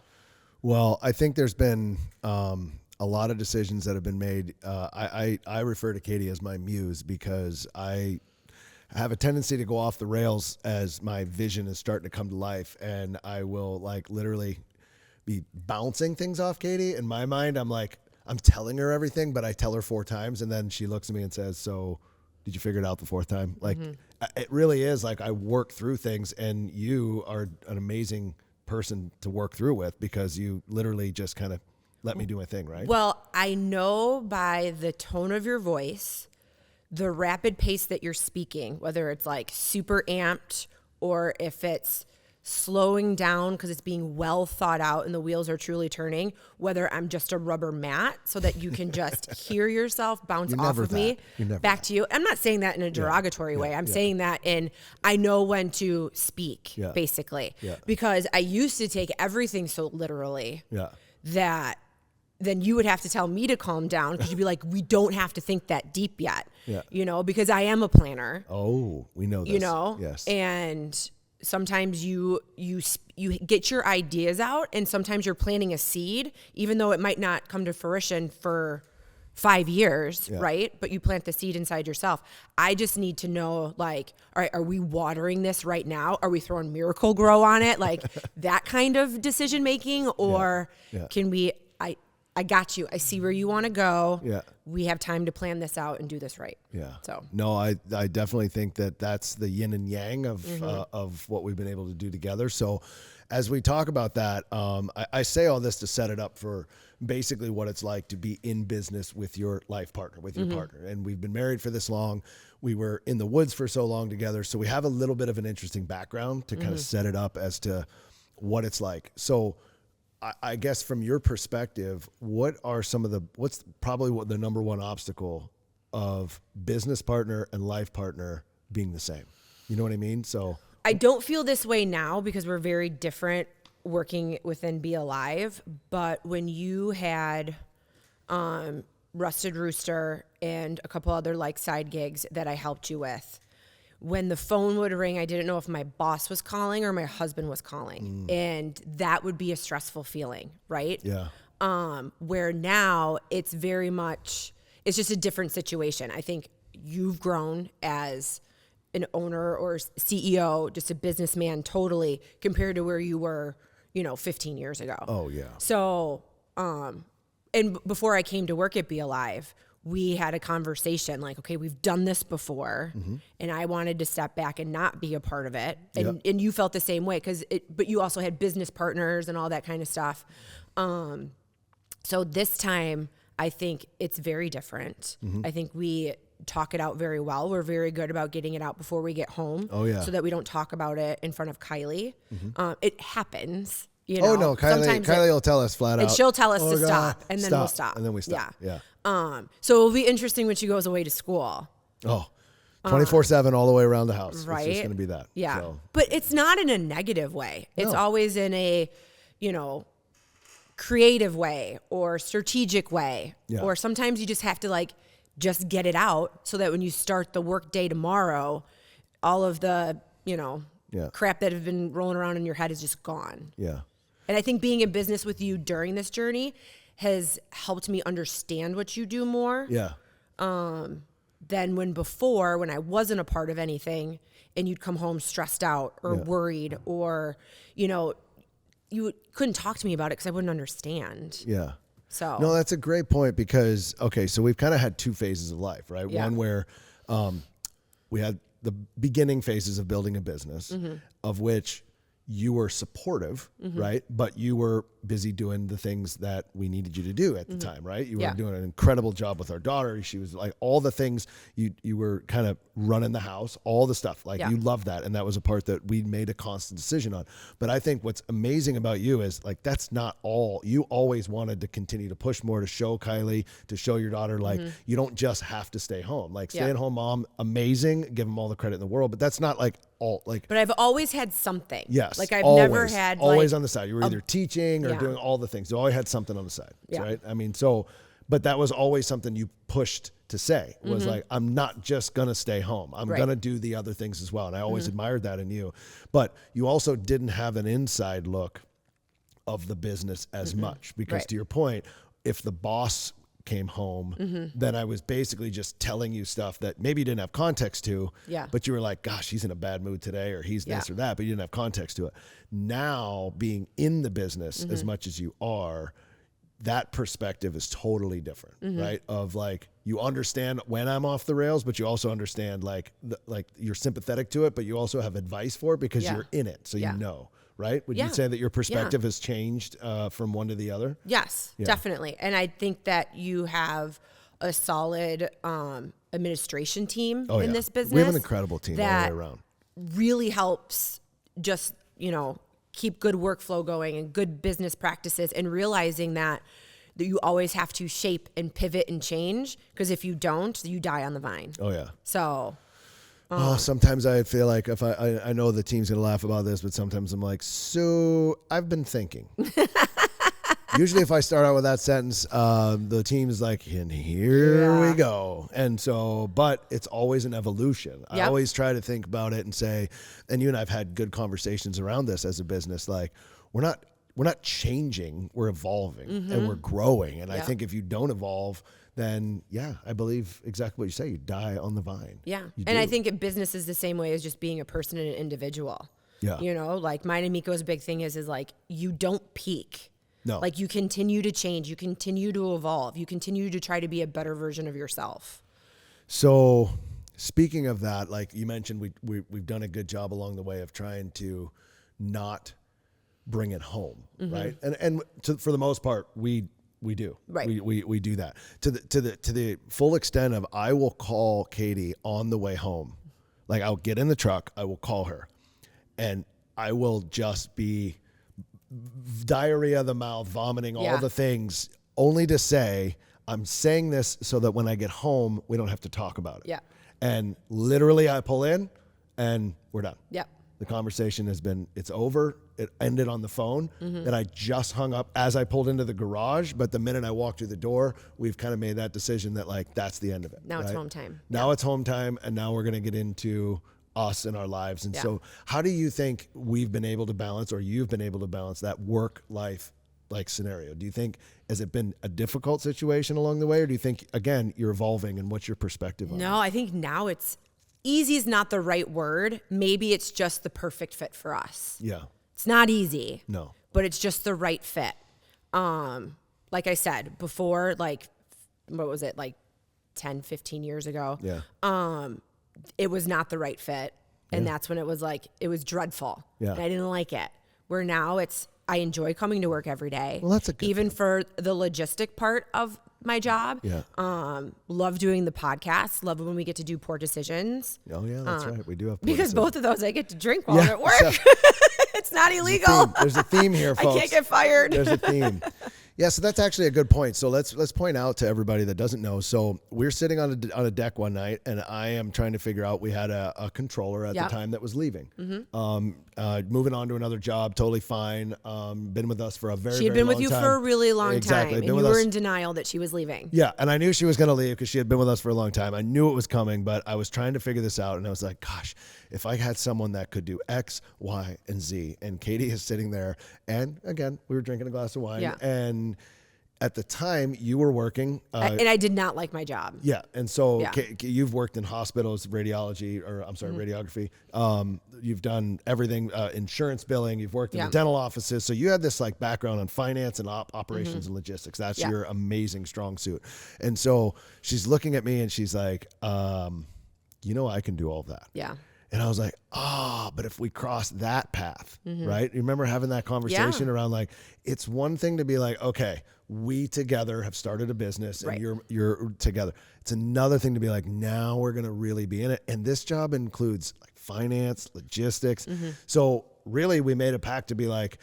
Speaker 2: Well, I think there's been a lot of decisions that have been made. I refer to Katie as my muse because I have a tendency to go off the rails as my vision is starting to come to life, and I will literally be bouncing things off Katie. In my mind, I'm telling her everything, but I tell her 4 times, and then she looks at me and says, so did you figure it out the 4th time? It really is I work through things, and you are an amazing person to work through with because you literally just kind of let me do my thing, right?
Speaker 4: Well, I know by the tone of your voice, the rapid pace that you're speaking, whether it's super amped or if it's slowing down because it's being well thought out and the wheels are truly turning, whether I'm just a rubber mat so that you can just hear yourself bounce
Speaker 2: You're
Speaker 4: off
Speaker 2: never
Speaker 4: of me
Speaker 2: that. You're
Speaker 4: back
Speaker 2: never
Speaker 4: to you. I'm not saying that in a derogatory way. I'm saying that I know when to speak, basically.
Speaker 2: Yeah.
Speaker 4: Because I used to take everything so literally that then you would have to tell me to calm down because you'd be like, we don't have to think that deep yet, because I am a planner.
Speaker 2: Oh, we know this. Yes.
Speaker 4: And sometimes you get your ideas out, and sometimes you're planting a seed, even though it might not come to fruition for 5 years, right? But you plant the seed inside yourself. I just need to know, all right, are we watering this right now? Are we throwing Miracle Grow on it? That kind of decision making, or can we? I got you. I see where you want to go.
Speaker 2: Yeah.
Speaker 4: We have time to plan this out and do this right.
Speaker 2: Yeah.
Speaker 4: So.
Speaker 2: No, I definitely think that's the yin and yang of what we've been able to do together. So as we talk about that, I say all this to set it up for basically what it's like to be in business with your life partner, with your partner. And we've been married for this long. We were in the woods for so long together. So we have a little bit of an interesting background to kind of set it up as to what it's like. So I guess from your perspective, what's probably the number one obstacle of business partner and life partner being the same? You know what I mean? So
Speaker 4: I don't feel this way now because we're very different working within BeAlive. But when you had Rusted Rooster and a couple other like side gigs that I helped you with, when the phone would ring, I didn't know if my boss was calling or my husband was calling. And that would be a stressful feeling, right?
Speaker 2: Yeah.
Speaker 4: Where now it's very much, it's just a different situation. I think you've grown as an owner or CEO, just a businessman totally, compared to where you were, 15 years ago.
Speaker 2: Oh, yeah.
Speaker 4: So, and before I came to work at BeAlive, we had a conversation like, okay, we've done this before, and I wanted to step back and not be a part of it. And you felt the same way but you also had business partners and all that kind of stuff. So this time, I think it's very different. I think we talk it out very well. We're very good about getting it out before we get home.
Speaker 2: Oh, yeah.
Speaker 4: So that we don't talk about it in front of Kylie. It happens.
Speaker 2: Oh no, Kylie will tell us flat out.
Speaker 4: And she'll tell us
Speaker 2: "Oh,
Speaker 4: to
Speaker 2: God,
Speaker 4: stop, and then we'll stop.
Speaker 2: And then we stop. Yeah.
Speaker 4: So it'll be interesting when she goes away to school.
Speaker 2: Oh, 24/7 all the way around the house.
Speaker 4: Right.
Speaker 2: It's just going to be that.
Speaker 4: Yeah.
Speaker 2: So.
Speaker 4: But it's not in a negative way. It's
Speaker 2: No.
Speaker 4: always in a, creative way or strategic way.
Speaker 2: Yeah.
Speaker 4: Or sometimes you just have to just get it out so that when you start the work day tomorrow, all of the, crap that have been rolling around in your head is just gone.
Speaker 2: Yeah.
Speaker 4: And I think being in business with you during this journey has helped me understand what you do more.
Speaker 2: Yeah.
Speaker 4: Than when I wasn't a part of anything and you'd come home stressed out or worried or, you couldn't talk to me about it because I wouldn't understand.
Speaker 2: Yeah.
Speaker 4: So
Speaker 2: no, that's a great point because, okay, so we've kind of had two phases of life, right?
Speaker 4: Yeah.
Speaker 2: One where we had the beginning phases of building a business of which you were supportive, right? But you were busy doing the things that we needed you to do at the time, right? You were doing an incredible job with our daughter. She was like all the things you were kind of running the house, all the stuff. You loved that. And that was a part that we made a constant decision on. But I think what's amazing about you is that's not all. You always wanted to continue to push more, to show Kylie, to show your daughter, you don't just have to stay home. Stay at home mom, amazing, give them all the credit in the world. But that's not all.
Speaker 4: But I've always had something.
Speaker 2: Yes.
Speaker 4: I've
Speaker 2: always,
Speaker 4: never had
Speaker 2: always on the side. You were either teaching or
Speaker 4: Yeah.
Speaker 2: doing all the things. You always had something on the side,
Speaker 4: Yeah.
Speaker 2: right? I mean, but that was always something you pushed to say was I'm not just going to stay home. I'm
Speaker 4: Right.
Speaker 2: going to do the other things as well. And I always admired that in you, but you also didn't have an inside look of the business as much because
Speaker 4: Right.
Speaker 2: to your point, if the boss came home, then I was basically just telling you stuff that maybe you didn't have context to,
Speaker 4: Yeah.
Speaker 2: but you were like, gosh, he's in a bad mood today, or he's this or that, but you didn't have context to it. Now, being in the business as much as you are, that perspective is totally different, right? Of you understand when I'm off the rails, but you also understand you're sympathetic to it, but you also have advice for it because you're in it, so you know. Right? Would you say that your perspective has changed from one to the other?
Speaker 4: Yes, definitely. And I think that you have a solid administration team in this business.
Speaker 2: We have an incredible team all
Speaker 4: that
Speaker 2: the way around.
Speaker 4: really helps just, keep good workflow going and good business practices and realizing that you always have to shape and pivot and change because if you don't, you die on the vine.
Speaker 2: Oh, yeah.
Speaker 4: So...
Speaker 2: sometimes I feel like if I know the team's going to laugh about this, but sometimes I'm like, so I've been thinking. Usually if I start out with that sentence, the team's like, and here we go. And so, but it's always an evolution. I always try to think about it and say, and you and I've had good conversations around this as a business, we're not changing, we're evolving and we're growing. And I think if you don't evolve, then I believe exactly what you say. You die on the vine.
Speaker 4: Yeah.
Speaker 2: You
Speaker 4: And
Speaker 2: do.
Speaker 4: I think business is the same way as just being a person and an individual.
Speaker 2: Yeah.
Speaker 4: Mine and Meko's big thing is you don't peak.
Speaker 2: No.
Speaker 4: You continue to change. You continue to evolve. You continue to try to be a better version of yourself.
Speaker 2: So speaking of that, you mentioned, we've done a good job along the way of trying to not bring it home. Right. And for the most part, we do.
Speaker 4: Right.
Speaker 2: We do that to the full extent of I will call Katie on the way home. I'll get in the truck, I will call her, and I will just be diarrhea of the mouth, vomiting, all
Speaker 4: Yeah.
Speaker 2: the things, only to say, I'm saying this so that when I get home, we don't have to talk about it.
Speaker 4: Yeah.
Speaker 2: And literally I pull in and we're done.
Speaker 4: Yep.
Speaker 2: The conversation it's over. It ended on the phone
Speaker 4: Mm-hmm.
Speaker 2: that I just hung up as I pulled into the garage. But the minute I walked through the door, we've kind of made that decision that like, that's the end of it.
Speaker 4: Now it's
Speaker 2: right?
Speaker 4: home time.
Speaker 2: Now it's home time. And now we're going to get into us and our lives. And so how do you think we've been able to balance, or you've been able to balance that work life like scenario? Do you think, has it been a difficult situation along the way? Or do you think, again, you're evolving, and what's your perspective on it?
Speaker 4: No, I think now it's easy is not the right word. Maybe it's just the perfect fit for us.
Speaker 2: Yeah.
Speaker 4: It's not easy.
Speaker 2: No.
Speaker 4: But it's just the right fit. Like I said before, like, what was it, like 10, 15 years ago?
Speaker 2: Yeah.
Speaker 4: It was not the right fit. And that's when it was like, it was dreadful.
Speaker 2: Yeah.
Speaker 4: And I didn't like it. Where now I enjoy coming to work every day.
Speaker 2: Well, that's a good
Speaker 4: even for the logistic part of my job.
Speaker 2: Yeah.
Speaker 4: Love doing the podcast. Love when we get to do poor decisions.
Speaker 2: Oh yeah, that's right. We do have
Speaker 4: Because
Speaker 2: policies.
Speaker 4: both of those I get to drink while I'm at work.
Speaker 2: so-
Speaker 4: It's not illegal.
Speaker 2: There's a theme here,
Speaker 4: I
Speaker 2: folks.
Speaker 4: can't get fired.
Speaker 2: There's a theme. Yeah, so that's actually a good point. So let's point out to everybody that doesn't know. So we're sitting on a deck one night, and I am trying to figure out. We had a controller at the time that was leaving, moving on to another job. Totally fine. Been with us for a very
Speaker 4: She had
Speaker 2: very
Speaker 4: been with
Speaker 2: long
Speaker 4: you
Speaker 2: time.
Speaker 4: for a really long
Speaker 2: Exactly.
Speaker 4: time.
Speaker 2: Been
Speaker 4: And
Speaker 2: with
Speaker 4: you were
Speaker 2: us-
Speaker 4: in denial that she was leaving.
Speaker 2: Yeah, and I knew she was going to leave because she had been with us for a long time. I knew it was coming, but I was trying to figure this out, and I was like, gosh, if I had someone that could do X, Y, and Z, and Katie is sitting there, and again, we were drinking a glass of wine,
Speaker 4: Yeah.
Speaker 2: and at the time you were working.
Speaker 4: And I did not like my job.
Speaker 2: Yeah, and so
Speaker 4: Yeah.
Speaker 2: you've worked in hospitals, radiology, or I'm sorry, radiography. You've done everything, insurance billing. You've worked in
Speaker 4: Yeah.
Speaker 2: the dental offices, so you had this like background on finance and operations and logistics. That's your amazing strong suit. And so she's looking at me and she's like, you know, I can do all that.
Speaker 4: Yeah.
Speaker 2: And I was like, but if we cross that path, right? You remember having that conversation around like, it's one thing to be like, okay, we together have started a business and
Speaker 4: Right.
Speaker 2: you're together. It's another thing to be like, now we're going to really be in it. And this job includes like finance, logistics. So really we made a pact to be like,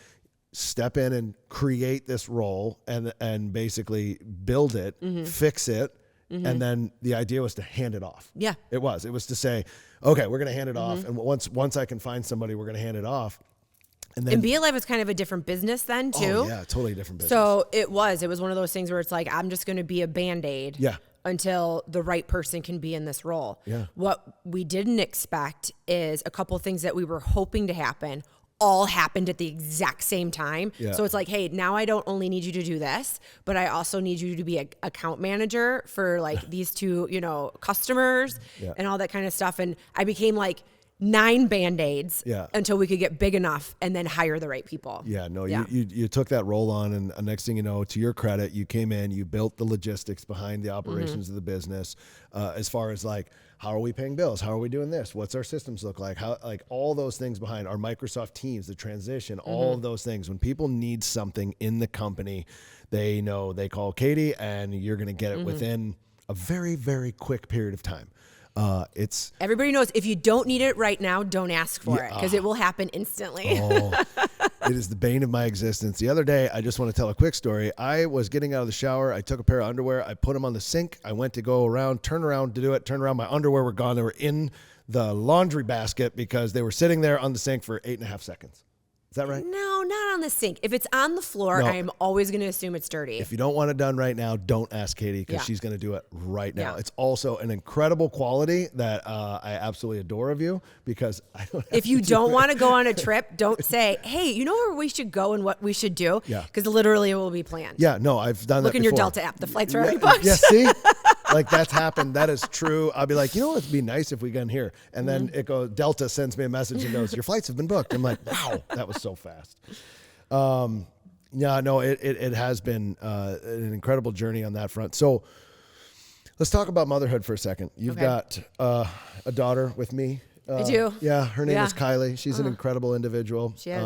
Speaker 2: step in and create this role and basically build it, fix it. And then the idea was to hand it off.
Speaker 4: Yeah.
Speaker 2: It was to say, okay, we're going to hand it off. And once I can find somebody, we're going to hand it off. And then,
Speaker 4: And BeAlive was kind of a different business then too.
Speaker 2: oh yeah, totally different business.
Speaker 4: So it was one of those things where it's like, I'm just going to be a Band-Aid
Speaker 2: Yeah.
Speaker 4: until the right person can be in this role.
Speaker 2: Yeah.
Speaker 4: What we didn't expect is a couple things that we were hoping to happen all happened at the exact same time.
Speaker 2: Yeah.
Speaker 4: So it's like, hey, now I don't only need you to do this, but I also need you to be an account manager for like these two, customers and all that kind of stuff. And I became like 9 Band-Aids until we could get big enough and then hire the right people.
Speaker 2: Yeah, no, you took that role on, and next thing you know, to your credit, you came in, you built the logistics behind the operations of the business, as far as like, how are we paying bills? How are we doing this? What's our systems look like? How, like all those things behind our Microsoft Teams, the transition, all of those things. When people need something in the company, they know they call Katie, and you're going to get it within a very, very quick period of time.
Speaker 4: Everybody knows if you don't need it right now, don't ask for it because it will happen instantly.
Speaker 2: It is the bane of my existence. The other day, I just want to tell a quick story. I was getting out of the shower. I took a pair of underwear. I put them on the sink. I went to go around, turn around to do it. Turn around. My underwear were gone. They were in the laundry basket because they were sitting there on the sink for 8.5 seconds. Is that right?
Speaker 4: No, not on the sink. If it's on the floor,
Speaker 2: No.
Speaker 4: I'm always going to assume it's dirty.
Speaker 2: If you don't want it done right now, don't ask Katie because
Speaker 4: Yeah.
Speaker 2: she's going to do it right now.
Speaker 4: Yeah.
Speaker 2: It's also an incredible quality that I absolutely adore of you because I don't have
Speaker 4: If you
Speaker 2: to do
Speaker 4: don't
Speaker 2: it.
Speaker 4: want to go on a trip, don't say, hey, you know where we should go and what we should do?
Speaker 2: Yeah.
Speaker 4: Because literally it will be planned.
Speaker 2: Yeah, no, I've done
Speaker 4: Look
Speaker 2: that
Speaker 4: in your
Speaker 2: before.
Speaker 4: Delta app. The flights are already booked.
Speaker 2: Yeah, see? Like that's happened. That is true. I'll be like, you know, it'd be nice if we got in here. And then it goes, Delta sends me a message and goes, your flights have been booked. I'm like, wow, that was so fast. Yeah, no, it has been an incredible journey on that front. So let's talk about motherhood for a second. You've got a daughter with me.
Speaker 4: I do.
Speaker 2: Yeah, her name
Speaker 4: Yeah.
Speaker 2: is Kylie. She's an incredible individual.
Speaker 4: She is.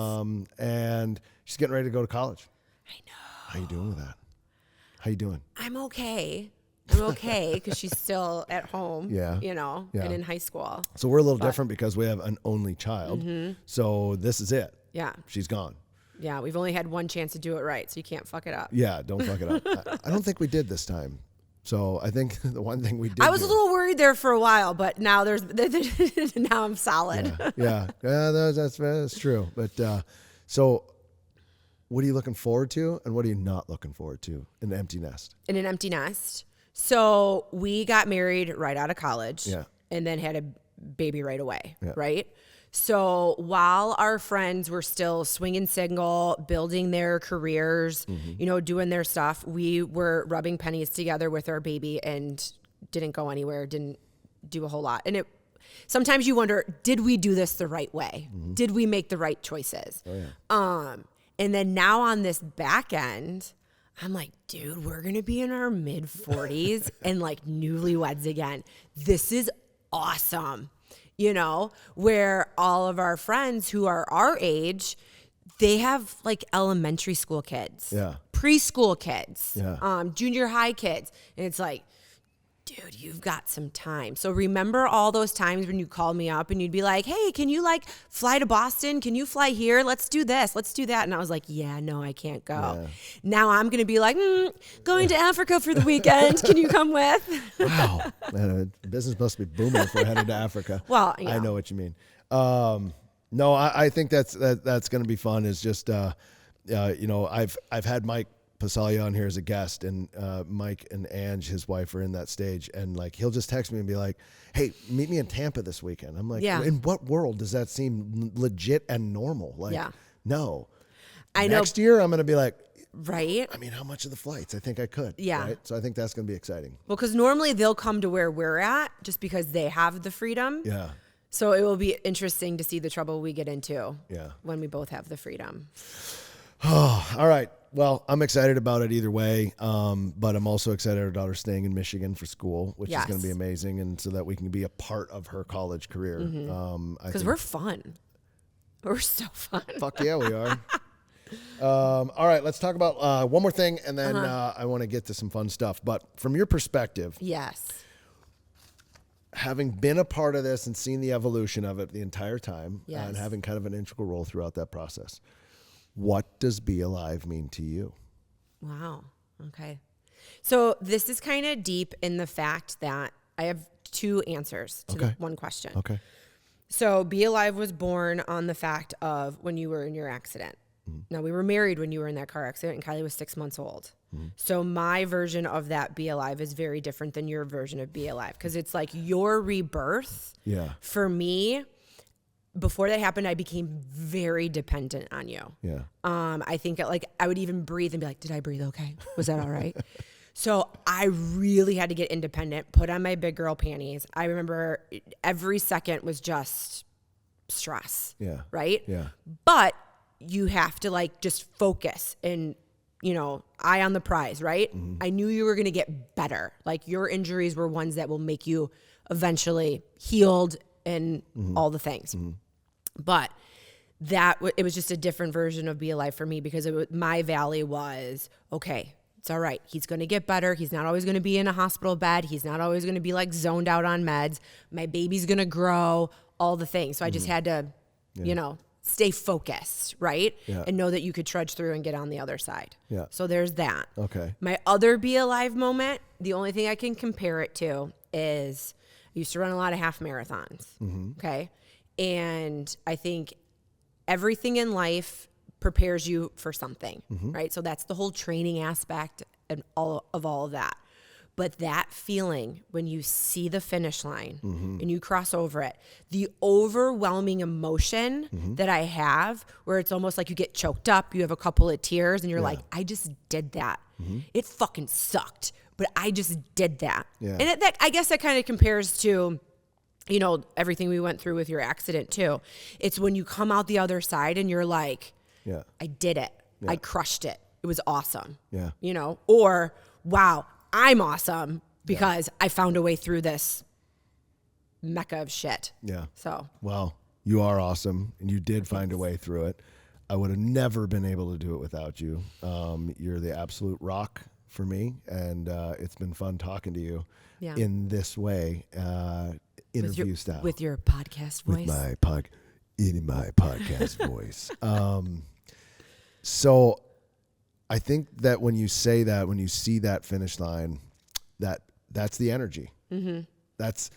Speaker 2: And she's getting ready to go to college.
Speaker 4: I know.
Speaker 2: How you doing with that? How you doing?
Speaker 4: I'm okay. I'm okay because she's still at home,
Speaker 2: Yeah.
Speaker 4: and in high school.
Speaker 2: So we're a little different because we have an only child. So this is it.
Speaker 4: Yeah.
Speaker 2: She's gone.
Speaker 4: Yeah, we've only had one chance to do it right, so you can't fuck it up.
Speaker 2: Yeah, don't fuck it up. I don't think we did this time. So I think the one thing we did.
Speaker 4: I was a little worried there for a while, but now now I'm solid.
Speaker 2: Yeah, that's true. But so, what are you looking forward to, and what are you not looking forward to in an empty nest?
Speaker 4: In an empty nest. So we got married right out of college.
Speaker 2: Yeah.
Speaker 4: And then had a baby right away.
Speaker 2: Yeah.
Speaker 4: Right. So while our friends were still swinging single, building their careers, doing their stuff, we were rubbing pennies together with our baby and didn't go anywhere, didn't do a whole lot. And sometimes you wonder, did we do this the right way? Did we make the right choices?
Speaker 2: Oh, yeah.
Speaker 4: And then now on this back end, I'm like, dude, we're going to be in our mid 40s and like newlyweds again. This is awesome. Where all of our friends who are our age, they have like elementary school kids, preschool kids, junior high kids. And it's like, dude, you've got some time. So remember all those times when you called me up and you'd be like, hey, can you like fly to Boston? Can you fly here? Let's do this. Let's do that. And I was like, yeah, no, I can't go. Yeah. Now I'm going to be like, going to Africa for the weekend. Can you come with?
Speaker 2: Wow. Man, business must be booming if we're headed to Africa.
Speaker 4: Well,
Speaker 2: I know what you mean. No, I think that's going to be fun. Is just, I've had Mike Passalia on here as a guest, and Mike and Ange, his wife, are in that stage, and like he'll just text me and be like, hey, meet me in Tampa this weekend. I'm like, in what world does that seem legit and normal? Like, no.
Speaker 4: I know.
Speaker 2: Next year I'm going to be like,
Speaker 4: right?
Speaker 2: I mean, how much of the flights? I think I could.
Speaker 4: Yeah.
Speaker 2: Right? So I think that's going to be exciting.
Speaker 4: Well, because normally they'll come to where we're at just because they have the freedom.
Speaker 2: Yeah.
Speaker 4: So it will be interesting to see the trouble we get into when we both have the freedom.
Speaker 2: Oh, all right. Well, I'm excited about it either way, but I'm also excited our daughter's staying in Michigan for school, which is going to be amazing, and so that we can be a part of her college career.
Speaker 4: Because we're fun. We're so fun.
Speaker 2: Fuck yeah, we are. All right, let's talk about one more thing, and then I want to get to some fun stuff. But from your perspective, having been a part of this and seen the evolution of it the entire time, and having kind of an integral role throughout that process, what does BeAlive mean to you?
Speaker 4: Wow. Okay. So this is kind of deep in the fact that I have two answers to the one question.
Speaker 2: Okay.
Speaker 4: So BeAlive was born on the fact of when you were in your accident. Now, we were married when you were in that car accident, and Kylie was 6 months old. So my version of that BeAlive is very different than your version of BeAlive, because it's like your rebirth. Yeah. For me, before that happened, I became very dependent on you. Yeah. I think like I would even breathe and be like, did I breathe okay? Was that all right? So I really had to get independent, put on my big girl panties. I remember every second was just stress. Yeah. Right? Yeah. But you have to like just focus and, eye on the prize, right? I knew you were going to get better. Like your injuries were ones that will make you eventually healed and all the things. But it was just a different version of BeAlive for me, because my valley was, okay, it's all right. He's going to get better. He's not always going to be in a hospital bed. He's not always going to be like zoned out on meds. My baby's going to grow, all the things. So I just had to, stay focused, right? Yeah. And know that you could trudge through and get on the other side. Yeah. So there's that. Okay. My other BeAlive moment, the only thing I can compare it to is I used to run a lot of half marathons. Okay. And I think everything in life prepares you for something, right? So that's the whole training aspect and all of that. But that feeling when you see the finish line and you cross over it, the overwhelming emotion that I have, where it's almost like you get choked up, you have a couple of tears, and you're like, I just did that. It fucking sucked, but I just did that. Yeah. And I guess that kind of compares to, everything we went through with your accident too. It's when you come out the other side and you're like, I did it. I crushed it. It was awesome. Yeah. Or, wow, I'm awesome because I found a way through this mecca of shit. Yeah. So. Well,
Speaker 2: you are awesome, and you did find a way through it. I would have never been able to do it without you. You're the absolute rock for me, and it's been fun talking to you in this way, interview style.
Speaker 4: With your podcast voice?
Speaker 2: In my podcast voice. So I think that when you say that, when you see that finish line, that's the energy. Mm-hmm. That's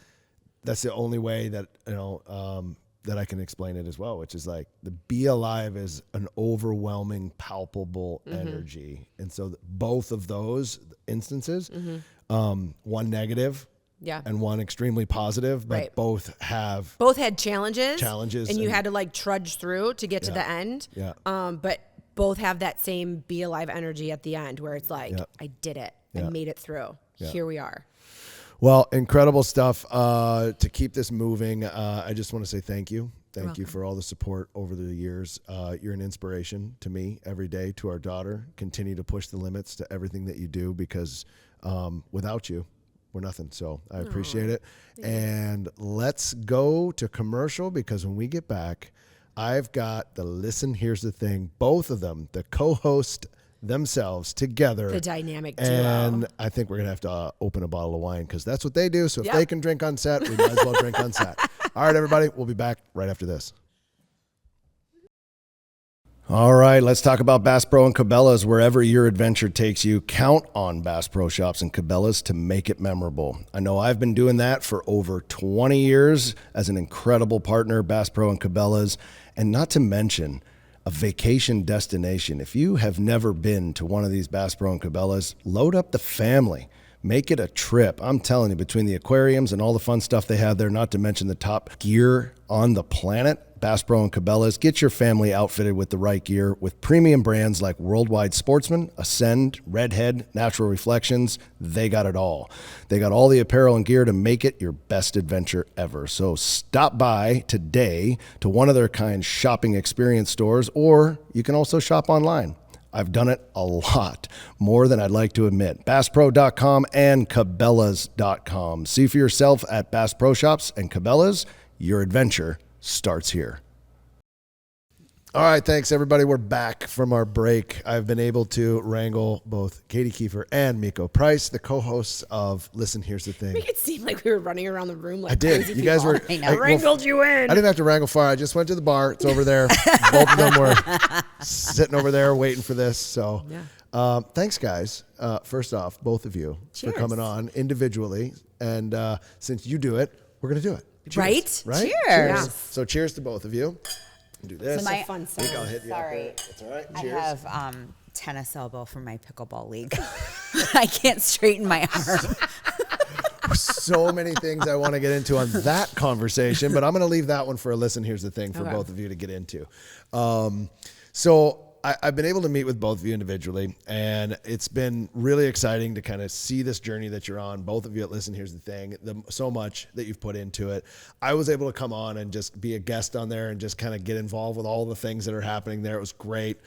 Speaker 2: the only way that, that I can explain it as well, which is like the BeAlive is an overwhelming, palpable energy. And so both of those instances, one negative and one extremely positive, but both
Speaker 4: had challenges, and you had to like trudge through to get to the end. Yeah. But both have that same BeAlive energy at the end where it's like, I did it. I made it through. Yeah. Here we are.
Speaker 2: Well, incredible stuff. To keep this moving, I just want to say thank you. Thank you for all the support over the years. You're an inspiration to me every day, to our daughter. Continue to push the limits to everything that you do, because without you, we're nothing. So I appreciate it. And let's go to commercial, because when we get back, I've got the Listen, Here's the Thing, both of them, the co-host themselves together.
Speaker 4: The dynamic duo.
Speaker 2: And I think we're going to have to open a bottle of wine, because that's what they do. So if they can drink on set, we might as well drink on set. All right, everybody, we'll be back right after this. All right, let's talk about Bass Pro and Cabela's. Wherever your adventure takes you, count on Bass Pro Shops and Cabela's to make it memorable. I know I've been doing that for over 20 years as an incredible partner, Bass Pro and Cabela's, and not to mention a vacation destination. If you have never been to one of these Bass Pro and Cabela's, load up the family. Make it a trip. I'm telling you, between the aquariums and all the fun stuff they have there, not to mention the top gear on the planet, Bass Pro and Cabela's, get your family outfitted with the right gear with premium brands like Worldwide Sportsman, Ascend, Redhead, Natural Reflections. They got it all. They got all the apparel and gear to make it your best adventure ever. So stop by today to one of their kind shopping experience stores, or you can also shop online. I've done it a lot, more than I'd like to admit. BassPro.com and Cabela's.com. See for yourself at Bass Pro Shops and Cabela's. Your adventure starts here. All right, thanks everybody. We're back from our break. I've been able to wrangle both Katie Keefer and Meko Price, the co-hosts of Listen, Here's the Thing.
Speaker 4: Make it seem like we were running around the room like
Speaker 2: I did.
Speaker 4: crazy
Speaker 2: You guys
Speaker 4: people.
Speaker 2: were.
Speaker 4: I wrangled you in.
Speaker 2: I didn't have to wrangle far. I just went to the bar. It's over there. Both of them were sitting over there waiting for this. So, thanks guys. First off, both of you for coming on individually, and since you do it, we're gonna do it. Cheers.
Speaker 3: Right? Cheers.
Speaker 4: Yeah.
Speaker 2: So cheers to both of you. Do this.
Speaker 3: So my
Speaker 4: fun
Speaker 2: I think I'll hit you up
Speaker 3: Sorry.
Speaker 2: there. That's all right.
Speaker 3: I
Speaker 2: Cheers.
Speaker 3: have tennis elbow from my pickleball league. I can't straighten my arm.
Speaker 2: So many things I want to get into on that conversation, but I'm going to leave that one for a listen. Here's the thing for both of you to get into. So I've been able to meet with both of you individually, and it's been really exciting to kind of see this journey that you're on. Both of you at Listen, Here's the Thing, so much that you've put into it. I was able to come on and just be a guest on there and just kind of get involved with all the things that are happening there. It was great.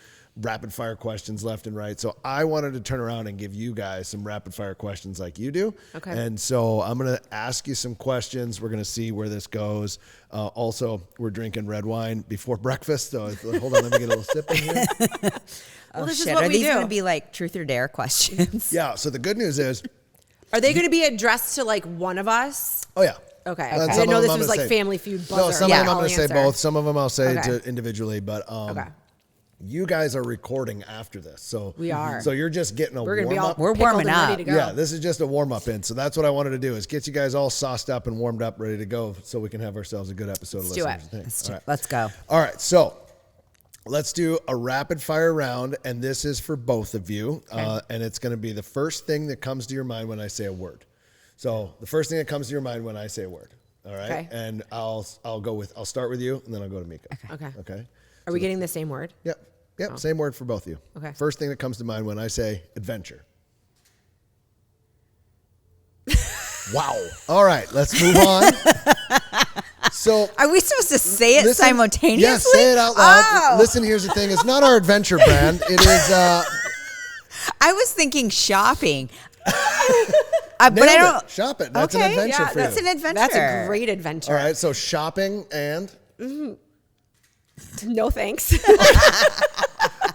Speaker 2: Rapid fire questions left and right. So I wanted to turn around and give you guys some rapid fire questions like you do.
Speaker 4: Okay.
Speaker 2: And so I'm going to ask you some questions. We're going to see where this goes. Also, we're drinking red wine before breakfast. So hold on, let me get a little sip in here.
Speaker 3: Oh,
Speaker 4: this is
Speaker 3: shit.
Speaker 4: what
Speaker 3: Are
Speaker 4: we
Speaker 3: these
Speaker 4: do.
Speaker 3: going to be like truth or dare questions?
Speaker 2: Yeah. So the good news is,
Speaker 4: Are they going to be addressed to like one of us?
Speaker 2: oh yeah.
Speaker 4: Okay.
Speaker 2: And
Speaker 4: I
Speaker 2: some
Speaker 4: didn't
Speaker 2: of
Speaker 4: know
Speaker 2: them
Speaker 4: this
Speaker 2: I'm
Speaker 4: was
Speaker 2: gonna
Speaker 4: like
Speaker 2: say-
Speaker 4: Family Feud buzzer.
Speaker 2: No, some of them I'm going to say
Speaker 4: Answer.
Speaker 2: both. Some of them I'll say
Speaker 4: Okay.
Speaker 2: to individually, but you guys are recording after this. So
Speaker 4: We are.
Speaker 2: So you're just getting a
Speaker 4: We're going to be
Speaker 2: warm
Speaker 4: all
Speaker 2: up.
Speaker 3: We're
Speaker 4: pickled
Speaker 3: warming
Speaker 4: and ready
Speaker 3: up.
Speaker 4: to go.
Speaker 2: Yeah, this is just a warm up in. So that's what I wanted to do, is get you guys all sauced up and warmed up, ready to go, so we can have ourselves a good episode.
Speaker 4: Let's
Speaker 2: of
Speaker 4: do
Speaker 2: Listen
Speaker 4: it.
Speaker 2: Here's the Thing.
Speaker 3: Let's,
Speaker 2: All right.
Speaker 3: let's go.
Speaker 2: All right, so let's do a rapid fire round, and this is for both of you, and it's going to be the first thing that comes to your mind when I say a word. So the first thing that comes to your mind when I say a word. All right,
Speaker 4: Okay.
Speaker 2: and I'll start with you, and then I'll go to Mika. Okay.
Speaker 4: Are we getting the same word?
Speaker 2: Yep. Same word for both of you.
Speaker 4: Okay.
Speaker 2: First thing that comes to mind when I say adventure. Wow. All right, let's move on. So
Speaker 3: Are we supposed to say it
Speaker 2: listen-
Speaker 3: simultaneously?
Speaker 2: Yeah, say it out loud.
Speaker 3: Oh.
Speaker 2: Listen, here's the thing. It's not our adventure brand. It is
Speaker 3: I was thinking shopping. But I
Speaker 2: nailed
Speaker 3: don't.
Speaker 2: it. Shop it. That's
Speaker 3: Okay,
Speaker 2: an adventure
Speaker 4: yeah,
Speaker 2: for
Speaker 3: That's
Speaker 2: you.
Speaker 3: an adventure.
Speaker 4: That's a great adventure.
Speaker 2: All right, so shopping and
Speaker 4: No thanks.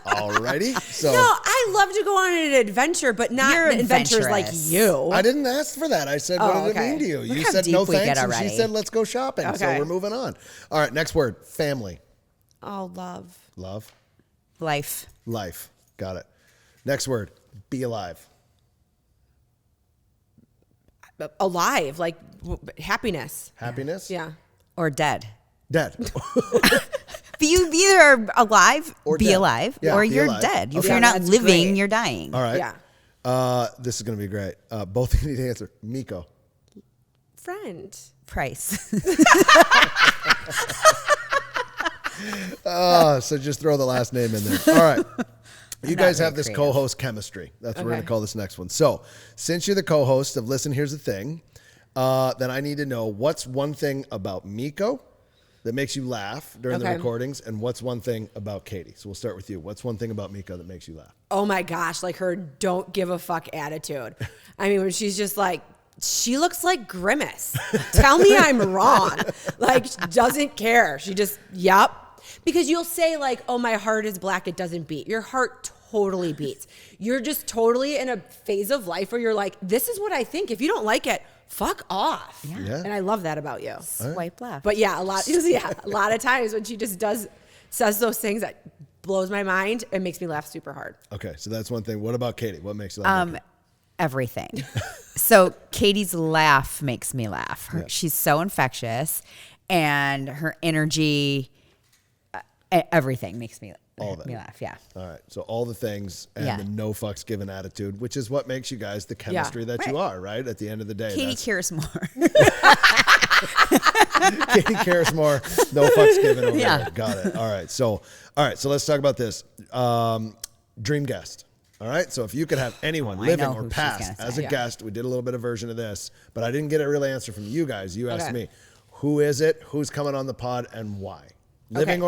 Speaker 2: alrighty. So
Speaker 4: No, I love to go on an adventure, but not
Speaker 3: You're
Speaker 4: adventures like
Speaker 3: adventurous.
Speaker 4: you.
Speaker 2: I didn't ask for that. I said, what
Speaker 4: Oh,
Speaker 2: did it
Speaker 4: okay.
Speaker 2: mean to you?
Speaker 3: Look
Speaker 2: You
Speaker 3: how
Speaker 2: said
Speaker 3: deep
Speaker 2: no
Speaker 3: we get
Speaker 2: thanks, and she
Speaker 3: already.
Speaker 2: said, let's go shopping. So
Speaker 4: Okay.
Speaker 2: we're moving on. All right, next word, family.
Speaker 4: Oh, love.
Speaker 2: Love.
Speaker 3: Life.
Speaker 2: Life. Got it. Next word, BeAlive.
Speaker 4: Alive, like happiness.
Speaker 2: Happiness?
Speaker 4: Yeah.
Speaker 3: Or dead.
Speaker 2: Dead.
Speaker 3: But you either are alive,
Speaker 2: Or
Speaker 3: be
Speaker 2: dead.
Speaker 3: alive,
Speaker 2: Yeah,
Speaker 3: or
Speaker 2: be
Speaker 3: you're
Speaker 2: alive.
Speaker 3: dead. If
Speaker 2: Okay.
Speaker 3: you're
Speaker 4: Yeah,
Speaker 3: not
Speaker 4: that's
Speaker 3: living,
Speaker 4: great.
Speaker 3: you're dying.
Speaker 2: All right.
Speaker 4: Yeah.
Speaker 2: This is going to be great. Both of you need to answer. Meko.
Speaker 4: Friend.
Speaker 3: Price.
Speaker 2: So just throw the last name in there. All right. You guys
Speaker 3: very
Speaker 2: have this
Speaker 3: creative.
Speaker 2: co-host chemistry. That's what we're going
Speaker 4: Okay.
Speaker 2: to call this next one. So since you're the co-host of Listen, Here's the Thing, then I need to know what's one thing about Meko that makes you laugh during the
Speaker 4: Okay.
Speaker 2: recordings, and what's one thing about Katie? So we'll start with you. What's one thing about Meko that makes you laugh?
Speaker 4: Oh my gosh, like her don't give a fuck attitude. I mean, when she's just like, she looks like Grimace. Tell me I'm wrong. Like, she doesn't care. She just, yep. Because you'll say like, oh, my heart is black, it doesn't beat. Your heart totally beats. You're just totally in a phase of life where you're like, this is what I think. If you don't like it, fuck off.
Speaker 2: Yeah.
Speaker 4: And I love that about you.
Speaker 3: Swipe left.
Speaker 4: But yeah, a lot of times when she just says those things that blows my mind, it makes me laugh super hard.
Speaker 2: Okay, so that's one thing. What about Katie? What makes you laugh?
Speaker 3: Everything. So Katie's laugh makes me laugh. She's so infectious, and her energy, everything makes me
Speaker 2: All of it.
Speaker 3: laugh. Yeah.
Speaker 2: All right, so all the things and
Speaker 3: Yeah.
Speaker 2: the no fucks given attitude, which is what makes you guys the chemistry that you are, right? At the end of the day.
Speaker 3: Katie
Speaker 2: that's-
Speaker 3: cares more.
Speaker 2: Katie cares more. No fucks given over
Speaker 3: Yeah.
Speaker 2: there. Got it. All right, so let's talk about this. Dream guest. All right, so if you could have anyone,
Speaker 3: Oh, I
Speaker 2: living
Speaker 3: know
Speaker 2: or
Speaker 3: who she's
Speaker 2: past,
Speaker 3: gonna
Speaker 2: as
Speaker 3: say.
Speaker 2: a guest, we did a little bit of version of this, but I didn't get a real answer from you guys. You asked
Speaker 4: Okay.
Speaker 2: me, who is it? Who's coming on the pod, and why? Living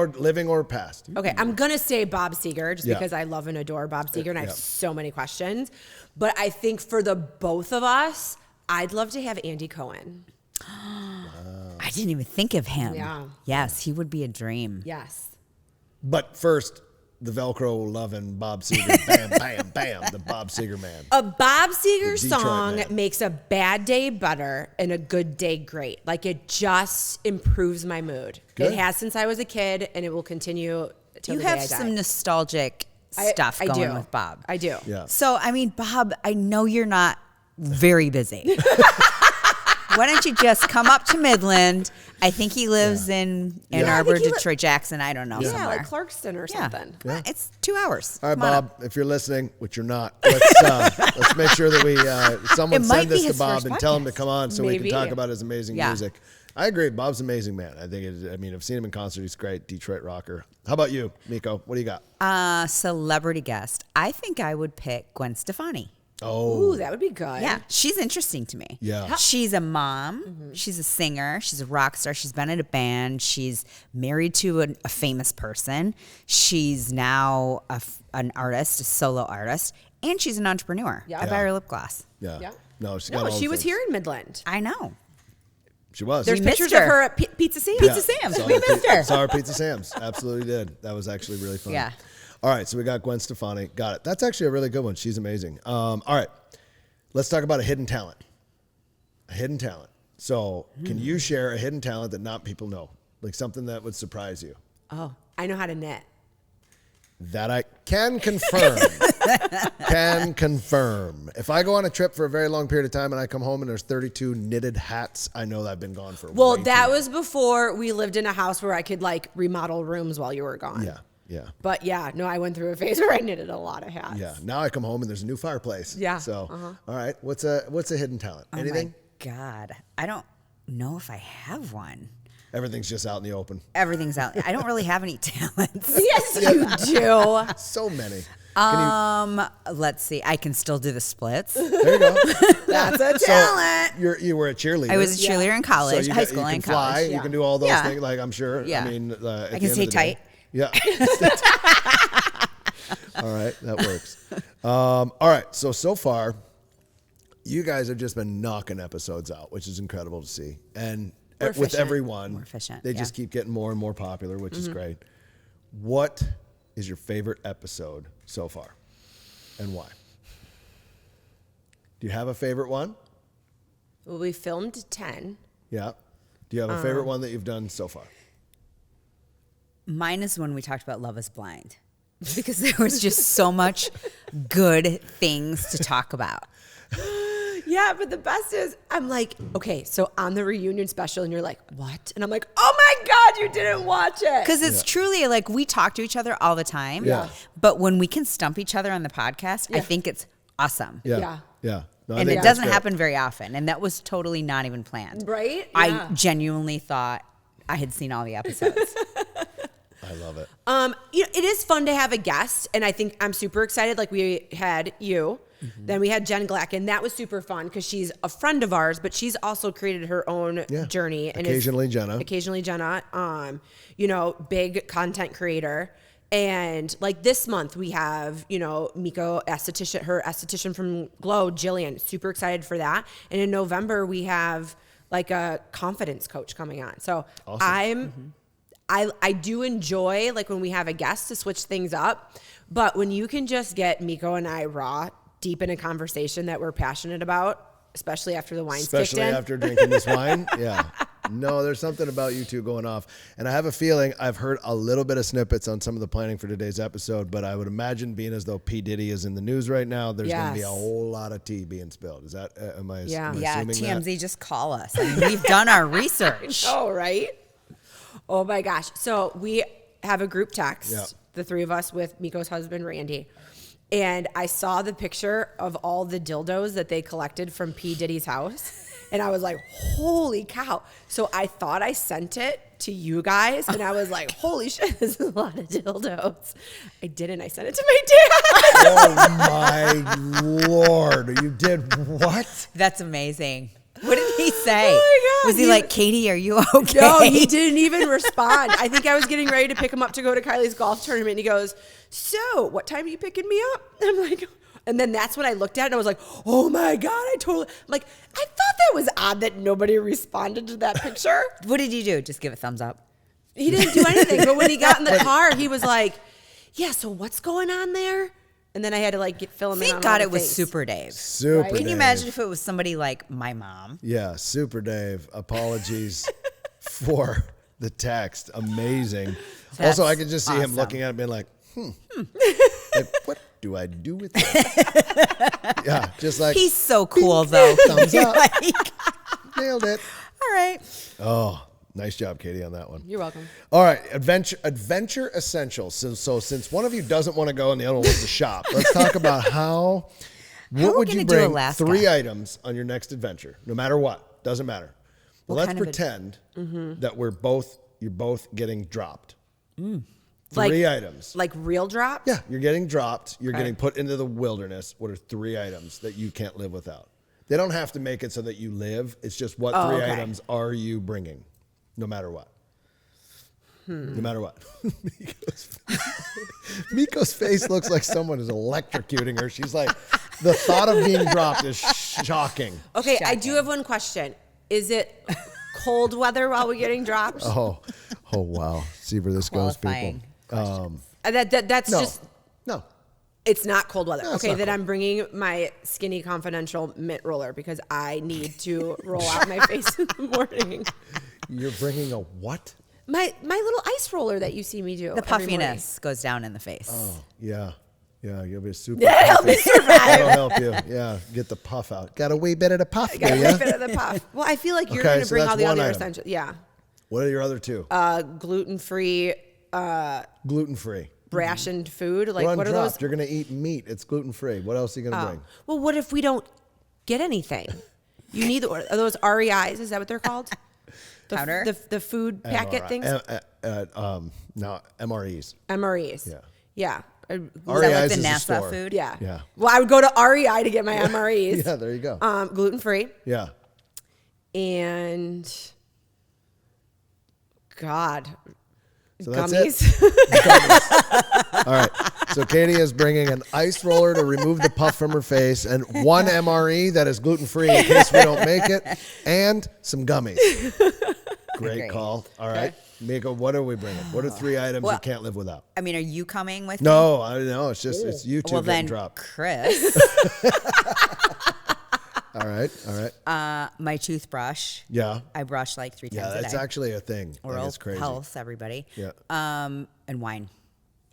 Speaker 2: or past?
Speaker 4: Okay, I'm gonna say Bob Seger just
Speaker 2: Yeah.
Speaker 4: because I love and adore Bob Seger and I have
Speaker 2: Yeah.
Speaker 4: so many questions. But I think for the both of us, I'd love to have Andy Cohen.
Speaker 3: I didn't even think of him.
Speaker 4: Yeah.
Speaker 3: Yes, he would be a dream.
Speaker 4: Yes.
Speaker 2: But first, the Velcro loving Bob Seger, bam, bam, bam, the Bob Seger man.
Speaker 4: A Bob Seger
Speaker 2: The Detroit
Speaker 4: song
Speaker 2: man.
Speaker 4: makes a bad day better and a good day great. Like it just improves my mood.
Speaker 2: Good.
Speaker 4: It has since I was a kid and it will continue till
Speaker 3: You
Speaker 4: the day
Speaker 3: have
Speaker 4: I die.
Speaker 3: some nostalgic stuff
Speaker 4: I
Speaker 3: going
Speaker 4: do.
Speaker 3: with Bob.
Speaker 4: I do.
Speaker 2: Yeah.
Speaker 3: So, I mean, Bob, I know you're not very busy. Why don't you just come up to Midland? I think he lives in Ann
Speaker 2: Yeah.
Speaker 3: Arbor,
Speaker 4: I think he
Speaker 3: Detroit, Jackson. I don't know.
Speaker 4: Yeah,
Speaker 3: Somewhere.
Speaker 4: like Clarkston or
Speaker 3: Yeah.
Speaker 4: something.
Speaker 3: It's 2 hours.
Speaker 2: All right,
Speaker 3: Come on
Speaker 2: Bob,
Speaker 3: up.
Speaker 2: if you're listening, which you're not, let's make sure that we someone
Speaker 3: It might
Speaker 2: send this
Speaker 3: be
Speaker 2: to
Speaker 3: his
Speaker 2: Bob
Speaker 3: first
Speaker 2: and tell him to
Speaker 3: podcast.
Speaker 2: come on so we
Speaker 4: Maybe.
Speaker 2: can talk about his amazing
Speaker 3: Yeah.
Speaker 2: music. I agree. Bob's an amazing man. I think. I mean, I've seen him in concert. He's great. Detroit rocker. How about you, Meko? What do you got?
Speaker 3: Celebrity guest. I think I would pick Gwen Stefani.
Speaker 2: Oh,
Speaker 4: Ooh, that would be good.
Speaker 3: Yeah, she's interesting to me.
Speaker 2: Yeah.
Speaker 3: She's a mom. She's a singer. She's a rock star. She's been in a band. She's married to a famous person. She's now an artist, a solo artist, and she's an entrepreneur.
Speaker 4: Yeah.
Speaker 3: I buy her lip gloss.
Speaker 2: yeah.
Speaker 4: Yeah.
Speaker 2: No, she's got
Speaker 4: No,
Speaker 2: all
Speaker 4: she
Speaker 2: the
Speaker 4: was
Speaker 2: things.
Speaker 4: here in Midland.
Speaker 3: I know.
Speaker 2: She was.
Speaker 4: There's
Speaker 3: missed
Speaker 4: pictures of
Speaker 3: her.
Speaker 4: her at Pizza Sam's.
Speaker 3: Pizza Sam's.
Speaker 2: Saw
Speaker 3: We
Speaker 2: her
Speaker 3: missed her.
Speaker 2: Saw her Pizza Sam's. Absolutely did. That was actually really fun.
Speaker 3: Yeah.
Speaker 2: All right, so we got Gwen Stefani. Got it. That's actually a really good one. She's amazing. All right, let's talk about a hidden talent. A hidden talent. So, can you share a hidden talent that not people know, like something that would surprise you?
Speaker 4: Oh, I know how to knit.
Speaker 2: That I can confirm. Can confirm. If I go on a trip for a very long period of time and I come home and there's 32 knitted hats, I know that I've been gone for
Speaker 4: Well,
Speaker 2: way
Speaker 4: that
Speaker 2: too long.
Speaker 4: was before we lived in a house where I could like remodel rooms while you were gone.
Speaker 2: Yeah, yeah.
Speaker 4: But yeah, no, I went through a phase where I knitted a lot of hats.
Speaker 2: Yeah. Now I come home and there's a new fireplace.
Speaker 4: Yeah.
Speaker 2: So, all right. What's a hidden talent? Anything?
Speaker 3: Oh my God. I don't know if I have one.
Speaker 2: Everything's just out in the open.
Speaker 3: Everything's out. I don't really have any talents.
Speaker 4: Yes, you do.
Speaker 2: So many.
Speaker 3: Let's see. I can still do the splits.
Speaker 2: There you go.
Speaker 4: That's a
Speaker 2: So
Speaker 4: talent.
Speaker 2: you were a cheerleader.
Speaker 3: I was a cheerleader in college,
Speaker 2: So
Speaker 3: high school
Speaker 2: you can
Speaker 3: and
Speaker 2: fly.
Speaker 3: college.
Speaker 2: You can do all those
Speaker 3: Yeah.
Speaker 2: things. Like I'm sure.
Speaker 3: Yeah.
Speaker 2: I mean, at
Speaker 3: I
Speaker 2: the
Speaker 3: can
Speaker 2: end
Speaker 3: stay
Speaker 2: of the day-
Speaker 3: tight.
Speaker 2: Yeah. All right, that works. All right. So far, you guys have just been knocking episodes out, which is incredible to see. And
Speaker 4: We're
Speaker 2: with
Speaker 4: efficient.
Speaker 2: everyone,
Speaker 3: We're efficient,
Speaker 2: they
Speaker 3: yeah.
Speaker 2: just keep getting more and more popular, which
Speaker 4: Mm-hmm.
Speaker 2: is great. What is your favorite episode so far, and why? Do you have a favorite one?
Speaker 4: Well, we filmed 10.
Speaker 2: Yeah. Do you have a favorite one that you've done so far?
Speaker 3: Mine is when we talked about Love is Blind. because there was just so much good things to talk about.
Speaker 4: Yeah, but the best is I'm like, okay, so on the reunion special, and you're like, what? And I'm like, oh my God, you didn't watch it.
Speaker 3: Because it's truly like we talk to each other all the time.
Speaker 2: Yeah.
Speaker 3: But when we can stump each other on the podcast, I think it's awesome.
Speaker 2: Yeah. Yeah. No, I
Speaker 3: And
Speaker 2: think
Speaker 3: it
Speaker 2: that's
Speaker 3: doesn't
Speaker 2: great.
Speaker 3: happen very often. And that was totally not even planned.
Speaker 4: Right?
Speaker 3: I
Speaker 4: Yeah.
Speaker 3: genuinely thought I had seen all the episodes.
Speaker 2: I love it.
Speaker 4: It is fun to have a guest, and I think I'm super excited. Like we had you, then we had Jen Glack, and that was super fun because she's a friend of ours, but she's also created her own journey. And
Speaker 2: Occasionally
Speaker 4: Jenna, big content creator. And like this month we have, Meko her esthetician from Glow, Jillian, super excited for that. And in November we have like a confidence coach coming on. So
Speaker 2: Awesome.
Speaker 4: I do enjoy like when we have a guest to switch things up, but when you can just get Meko and I raw deep in a conversation that we're passionate about, especially after the wine's kicked in.
Speaker 2: After drinking this wine. Yeah. No, there's something about you two going off. And I have a feeling I've heard a little bit of snippets on some of the planning for today's episode, but I would imagine being as though P. Diddy is in the news right now, there's going to be a whole lot of tea being spilled. Is that, am I
Speaker 3: Yeah,
Speaker 2: assuming
Speaker 3: TMZ,
Speaker 2: that?
Speaker 3: just call us. I mean, we've done our research.
Speaker 4: Oh, right? Oh my gosh. So we have a group text, the three of us with Miko's husband, Randy. And I saw the picture of all the dildos that they collected from P. Diddy's house. And I was like, holy cow. So I thought I sent it to you guys. And I was like, holy shit, this is a lot of dildos. I didn't. I sent it to my dad.
Speaker 2: Oh my Lord. You did what?
Speaker 3: That's amazing. What did he say?
Speaker 4: Oh my God.
Speaker 3: Was he like, Katie, are you okay?
Speaker 4: No, he didn't even respond. I think I was getting ready to pick him up to go to Kylie's golf tournament. And he goes, so what time are you picking me up? I'm like, and then that's when I looked at it and I was like, oh my God, I'm like, I thought that was odd that nobody responded to that picture.
Speaker 3: What did you do? Just give a thumbs up.
Speaker 4: He didn't do anything. But when he got in the car, he was like, yeah, so what's going on there? And then I had to like fill him in on
Speaker 3: Thank God
Speaker 4: all
Speaker 3: it
Speaker 4: the
Speaker 3: was
Speaker 4: things.
Speaker 3: Super Dave.
Speaker 2: Super
Speaker 4: Right?
Speaker 3: Can you
Speaker 2: Dave.
Speaker 3: imagine if it was somebody like my mom?
Speaker 2: Yeah, Super Dave. Apologies for the text. Amazing.
Speaker 3: That's
Speaker 2: also, I could just see him
Speaker 3: awesome.
Speaker 2: looking at it being like, like, what do I do with that? Yeah, just like,
Speaker 3: He's so cool, though.
Speaker 2: thumbs up.
Speaker 3: Like,
Speaker 2: Nailed it.
Speaker 3: all right.
Speaker 2: Oh, nice job, Katie, on that one.
Speaker 4: You're welcome.
Speaker 2: All right, adventure essentials. So since one of you doesn't want to go and the other one wants to shop, let's talk about what
Speaker 3: are
Speaker 2: would
Speaker 3: we
Speaker 2: you
Speaker 3: gonna do
Speaker 2: bring
Speaker 3: Alaska?
Speaker 2: 3 items on your next adventure, no matter what. Doesn't matter. Well, let's
Speaker 3: kind of
Speaker 2: pretend that you're both getting dropped. 3
Speaker 4: Like-
Speaker 2: items.
Speaker 4: Like real drops?
Speaker 2: Yeah, you're getting dropped. You're getting put into the wilderness. What are 3 items that you can't live without? They don't have to make it so that you live. It's just what 3
Speaker 4: okay.
Speaker 2: items are you bringing, no matter what. No matter what. Miko's face looks like someone is electrocuting her. She's like, the thought of being dropped is shocking.
Speaker 4: Okay, I do have one question. Is it cold weather while we're getting dropped?
Speaker 2: Oh wow. See where this goes, people.
Speaker 3: Qualifying
Speaker 4: That's
Speaker 2: No,
Speaker 4: just,
Speaker 2: no.
Speaker 4: it's not cold weather.
Speaker 2: No, it's
Speaker 4: Okay,
Speaker 2: not
Speaker 4: then
Speaker 2: cold.
Speaker 4: I'm bringing my Skinny Confidential mint roller because I need to roll out my face in the morning.
Speaker 2: You're bringing a what?
Speaker 4: My little ice roller that you see me do.
Speaker 3: The
Speaker 4: every morning.
Speaker 3: puffiness goes down in the face.
Speaker 2: Oh, yeah. Yeah, you'll be super.
Speaker 4: Yeah, help me
Speaker 2: puffy.
Speaker 4: survive.
Speaker 2: That'll help you. Yeah, get the puff out. Got a wee bit of the puff, do
Speaker 4: Got a
Speaker 2: ya?
Speaker 4: bit of the puff. Well, I feel like you're
Speaker 2: Okay,
Speaker 4: going to
Speaker 2: so
Speaker 4: bring
Speaker 2: that's
Speaker 4: all the
Speaker 2: one
Speaker 4: other
Speaker 2: item.
Speaker 4: essentials. Yeah.
Speaker 2: What are your other 2?
Speaker 4: Gluten-free,
Speaker 2: Gluten-free.
Speaker 4: rationed food. Like,
Speaker 2: Well,
Speaker 4: what are
Speaker 2: undropped.
Speaker 4: those?
Speaker 2: You're going to eat meat. It's gluten-free. What else are you going to bring?
Speaker 4: Well, what if we don't get anything? You need, are those REIs? Is that what they're called?
Speaker 3: Powder?
Speaker 4: The food packet things?
Speaker 2: No, MREs.
Speaker 4: MREs.
Speaker 2: Yeah.
Speaker 4: Yeah.
Speaker 3: Is
Speaker 2: REIs
Speaker 3: that like
Speaker 2: is
Speaker 3: the
Speaker 2: the
Speaker 3: NASA
Speaker 2: store.
Speaker 3: food?
Speaker 4: Yeah.
Speaker 2: Yeah.
Speaker 4: Well, I would go to REI to get my MREs.
Speaker 2: Yeah, there you go.
Speaker 4: Gluten-free.
Speaker 2: Yeah.
Speaker 4: And God,
Speaker 2: So that's
Speaker 4: gummies.
Speaker 2: All right. So Katie is bringing an ice roller to remove the puff from her face and 1 MRE that is gluten-free in case we don't make it and some gummies. Great
Speaker 3: Great.
Speaker 2: call. All right. Meko, what are we bringing? What are 3 items you
Speaker 3: Well,
Speaker 2: can't live without?
Speaker 3: I mean, are you coming with me?
Speaker 2: No, I know. It's just, it's you two
Speaker 3: Well,
Speaker 2: getting
Speaker 3: then,
Speaker 2: dropped.
Speaker 3: Chris,
Speaker 2: All right. All right.
Speaker 3: my toothbrush.
Speaker 2: Yeah.
Speaker 3: I brush like 3 times
Speaker 2: Yeah,
Speaker 3: a
Speaker 2: that's
Speaker 3: day.
Speaker 2: actually a thing.
Speaker 3: Oral
Speaker 2: That's crazy.
Speaker 3: health, everybody.
Speaker 2: Yeah.
Speaker 3: And wine.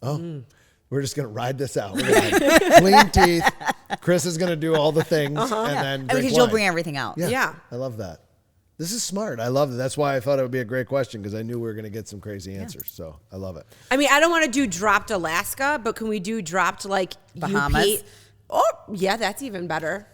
Speaker 2: Oh. We're just going to ride this out. We're gonna have clean teeth. Chris is going to do all the things and then drink
Speaker 3: Because you'll
Speaker 2: wine.
Speaker 3: bring everything else.
Speaker 4: Yeah.
Speaker 2: I love that. This is smart. I love it. That's why I thought it would be a great question because I knew we were going to get some crazy answers. So I love it.
Speaker 4: I mean, I don't want to do dropped Alaska, but can we do dropped like
Speaker 3: Bahamas?
Speaker 4: UP? Oh, yeah, that's even better.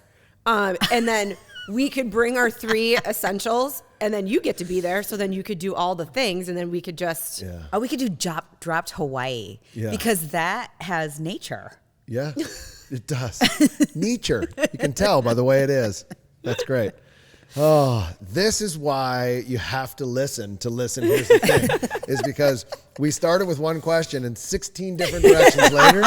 Speaker 4: And then we could bring our 3 essentials, and then you get to be there. So then you could do all the things, and then we could just.
Speaker 2: Yeah.
Speaker 3: Oh, we could do dropped Hawaii.
Speaker 2: Yeah.
Speaker 3: Because that has nature.
Speaker 2: Yeah, it does. Nature. You can tell by the way it is. That's great. Oh, this is why you have to listen. Here's the thing, is because we started with one question and 16 different directions later,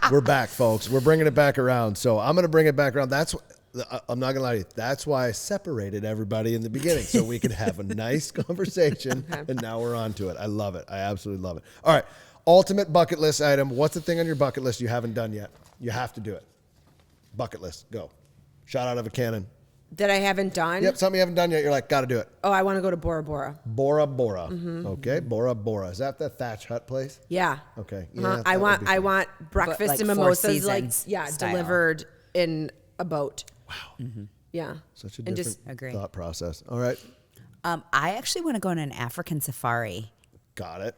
Speaker 2: we're back, folks. We're bringing it back around. So I'm going to bring it back around. I'm not going to lie to you. That's why I separated everybody in the beginning so we could have a nice conversation. And now we're on to it. I love it. I absolutely love it. All right. Ultimate bucket list item. What's the thing on your bucket list you haven't done yet? You have to do it. Bucket list. Go. Shot out of a cannon.
Speaker 4: That I haven't done.
Speaker 2: Yep, something you haven't done yet. You're like, got to do it.
Speaker 4: Oh, I want to go to Bora Bora.
Speaker 2: Bora Bora. Okay, Bora Bora. Is that the thatch hut place?
Speaker 4: Yeah.
Speaker 2: Okay.
Speaker 4: Uh-huh.
Speaker 2: Yeah,
Speaker 4: I want breakfast
Speaker 3: like
Speaker 4: and
Speaker 3: Four
Speaker 4: mimosas, like
Speaker 3: Seasons style.
Speaker 4: delivered in a boat.
Speaker 2: Wow.
Speaker 4: Yeah.
Speaker 2: Such a
Speaker 4: And
Speaker 2: different
Speaker 3: Agree.
Speaker 2: thought process. All right.
Speaker 3: I actually want to go on an African safari.
Speaker 2: Got it.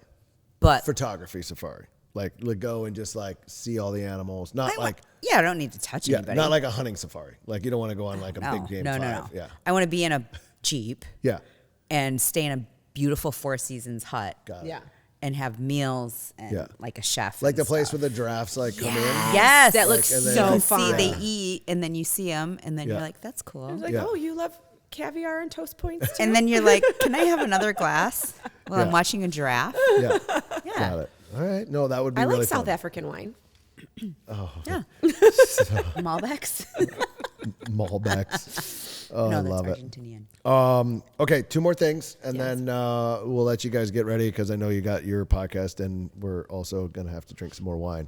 Speaker 3: But
Speaker 2: Photography safari. Like go and just like see all the animals. Not like
Speaker 3: I don't need to touch anybody.
Speaker 2: not like a hunting safari. Like you don't want to go on like a big game
Speaker 3: no.
Speaker 2: five. Yeah.
Speaker 3: I want to be in a Jeep
Speaker 2: Yeah.
Speaker 3: and stay in a beautiful Four Seasons hut.
Speaker 2: Got it.
Speaker 4: Yeah.
Speaker 3: And have meals and
Speaker 2: Yeah.
Speaker 3: like a chef.
Speaker 2: Like
Speaker 3: and
Speaker 2: the place
Speaker 3: stuff.
Speaker 2: where the giraffes like come in.
Speaker 3: Yes.
Speaker 4: That looks
Speaker 2: and then-
Speaker 4: so
Speaker 3: You
Speaker 4: fun.
Speaker 3: see, they eat, and then you see them, and then
Speaker 2: Yeah.
Speaker 3: you're like, that's cool.
Speaker 4: Like,
Speaker 2: Yeah.
Speaker 4: oh, you love caviar and toast points too?
Speaker 3: And then you're like, can I have another glass while
Speaker 2: Yeah.
Speaker 3: I'm watching a giraffe?
Speaker 2: Yeah.
Speaker 3: Yeah.
Speaker 2: Got it. All right. No, that would be
Speaker 4: I
Speaker 2: really
Speaker 4: like
Speaker 2: fun.
Speaker 4: South African wine.
Speaker 3: Yeah. Malbecs?
Speaker 2: Malbecs. Oh,
Speaker 3: no,
Speaker 2: I
Speaker 3: that's
Speaker 2: love it.
Speaker 3: Argentinian.
Speaker 2: Okay, 2 more things, and then we'll let you guys get ready because I know you got your podcast, and we're also going to have to drink some more wine.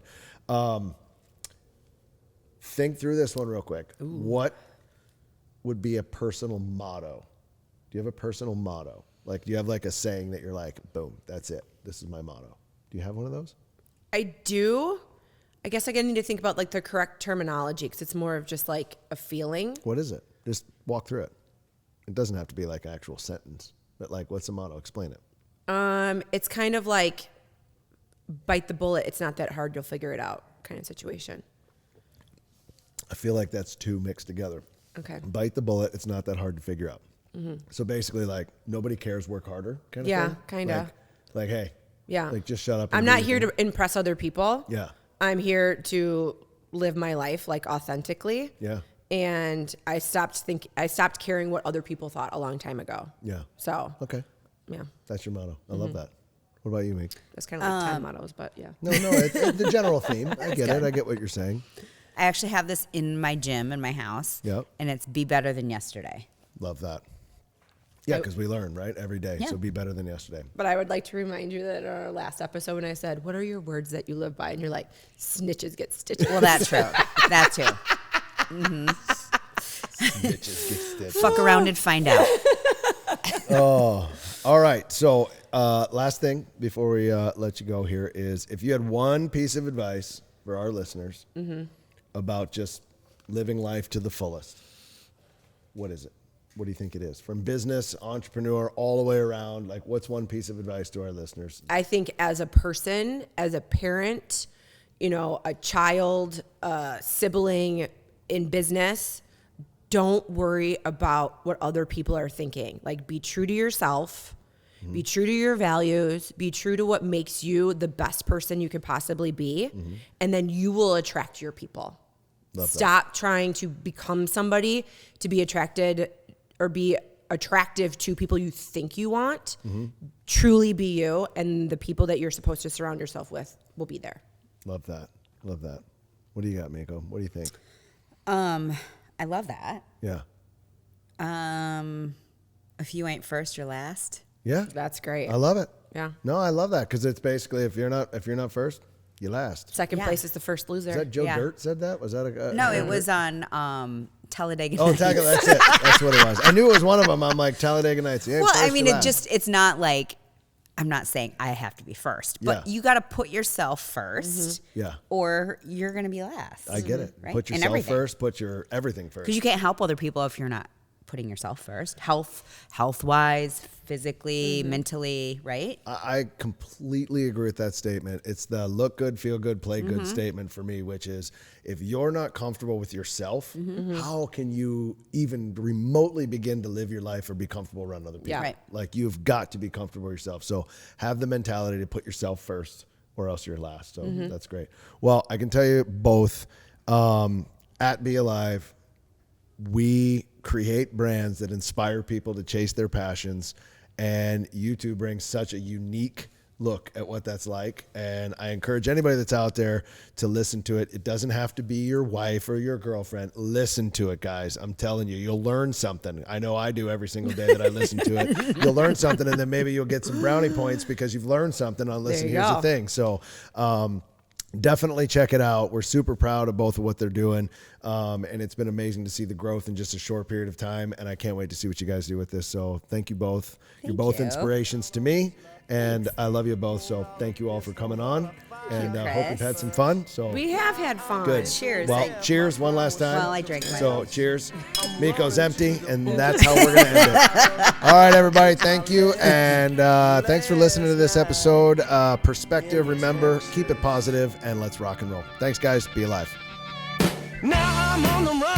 Speaker 2: Think through this one real quick. Ooh. What would be a personal motto? Do you have a personal motto? Like, do you have like a saying that you're like, boom, that's it. This is my motto. Do you have one of those?
Speaker 4: I do. I guess I need to think about like the correct terminology because it's more of just like a feeling.
Speaker 2: What is it? Just walk through it. It doesn't have to be like an actual sentence, but like, what's the motto? Explain it.
Speaker 4: It's kind of like bite the bullet. It's not that hard. You'll figure it out kind of situation.
Speaker 2: I feel like that's 2 mixed together.
Speaker 4: Okay.
Speaker 2: Bite the bullet. It's not that hard to figure out. So basically, like, nobody cares, work harder kind of
Speaker 4: Yeah,
Speaker 2: thing.
Speaker 4: kinda.
Speaker 2: Like, hey,
Speaker 4: Yeah.
Speaker 2: like just shut up. And
Speaker 4: I'm
Speaker 2: do
Speaker 4: not
Speaker 2: your
Speaker 4: here
Speaker 2: thing.
Speaker 4: to impress other people.
Speaker 2: Yeah.
Speaker 4: I'm here to live my life like authentically.
Speaker 2: Yeah.
Speaker 4: And I stopped caring what other people thought a long time ago.
Speaker 2: Yeah.
Speaker 4: So,
Speaker 2: Okay.
Speaker 4: yeah.
Speaker 2: That's your motto. I love that. What about you, Meek?
Speaker 4: That's kind of like 10 mottos, but yeah.
Speaker 2: No, it's the general theme. I get it. I get what you're saying.
Speaker 3: I actually have this in my gym in my house.
Speaker 2: Yep.
Speaker 3: And it's be better than yesterday.
Speaker 2: Love that. Yeah, because we learn, right? Every day.
Speaker 3: Yeah.
Speaker 2: So be better than yesterday.
Speaker 4: But I would like to remind you that in our last episode when I said, what are your words that you live by? And you're like, snitches get stitches.
Speaker 3: Well, that's true. That too.
Speaker 2: Bitches get stitched.
Speaker 3: Fuck around and find out.
Speaker 2: All right. So last thing before we let you go here is if you had one piece of advice for our listeners about just living life to the fullest, what is it? What do you think it is? From business, entrepreneur, all the way around, like what's one piece of advice to our listeners?
Speaker 4: I think as a person, as a parent, a child, a sibling in business, don't worry about what other people are thinking. Like, be true to yourself, be true to your values, be true to what makes you the best person you could possibly be, and then you will attract your people.
Speaker 2: Love that.
Speaker 4: Stop trying to become somebody to be attracted or be attractive to people you think you want. Truly be you, and the people that you're supposed to surround yourself with will be there.
Speaker 2: Love that. Love that. What do you got, Meko? What do you think?
Speaker 3: I love that.
Speaker 2: Yeah.
Speaker 3: If you ain't first, you're last.
Speaker 2: Yeah.
Speaker 4: That's great.
Speaker 2: I love it.
Speaker 4: Yeah.
Speaker 2: No, I love that because it's basically if you're not first, you last.
Speaker 4: Second
Speaker 3: Yeah.
Speaker 4: place is the first loser.
Speaker 2: Is that Joe
Speaker 3: Yeah.
Speaker 2: Dirt said that? Was that a
Speaker 3: No, it was on Talladega
Speaker 2: Oh,
Speaker 3: Nights.
Speaker 2: that's it. That's what it was. I knew it was one of them. I'm like Talladega Nights. Yeah,
Speaker 3: Well, I
Speaker 2: first
Speaker 3: mean,
Speaker 2: to last.
Speaker 3: it's not like I'm not saying I have to be first, but
Speaker 2: Yeah.
Speaker 3: you got to put yourself first,
Speaker 2: Yeah.
Speaker 3: or you're going to be last.
Speaker 2: I get it.
Speaker 3: Right?
Speaker 2: Put
Speaker 3: And
Speaker 2: yourself
Speaker 3: everything.
Speaker 2: first. Put your everything first.
Speaker 3: Because you can't help other people if you're not putting yourself first. Health-wise, physically, mentally, right?
Speaker 2: I completely agree with that statement. It's the look good, feel good, play
Speaker 3: Mm-hmm.
Speaker 2: good statement for me, which is if you're not comfortable with yourself,
Speaker 3: Mm-hmm.
Speaker 2: how can you even remotely begin to live your life or be comfortable around other people?
Speaker 3: Yeah. Right.
Speaker 2: Like you've got to be comfortable with yourself. So have the mentality to put yourself first or else you're last. So
Speaker 3: Mm-hmm.
Speaker 2: that's great. Well, I can tell you both at BeAlive, we create brands that inspire people to chase their passions, and you two bring such a unique look at what that's like. And I encourage anybody that's out there to listen to it. It doesn't have to be your wife or your girlfriend. Listen to it, guys. I'm telling you, you'll learn something. I know I do every single day that I listen to it. You'll learn something, and then maybe you'll get some brownie points because you've learned something on Listen,
Speaker 3: you
Speaker 2: Here's the
Speaker 3: go.
Speaker 2: Thing. So, definitely check it out. We're super proud of both of what they're doing. And it's been amazing to see the growth in just a short period of time. And I can't wait to see what you guys do with this. So thank you both. You're both
Speaker 3: you.
Speaker 2: inspirations to me. And I love you both. So thank you all for coming on. And hope
Speaker 3: Chris.
Speaker 2: you've had some fun. So
Speaker 4: We have had fun.
Speaker 2: good.
Speaker 3: Cheers.
Speaker 2: Well, cheers one last time.
Speaker 3: Well, I drank mine.
Speaker 2: So cheers. Meko's empty, and that's how we're going to end it. All right, everybody. Thank you. And thanks for listening to this episode. Perspective, remember, keep it positive, and let's rock and roll. Thanks, guys. Be alive.
Speaker 1: Now I'm on the run.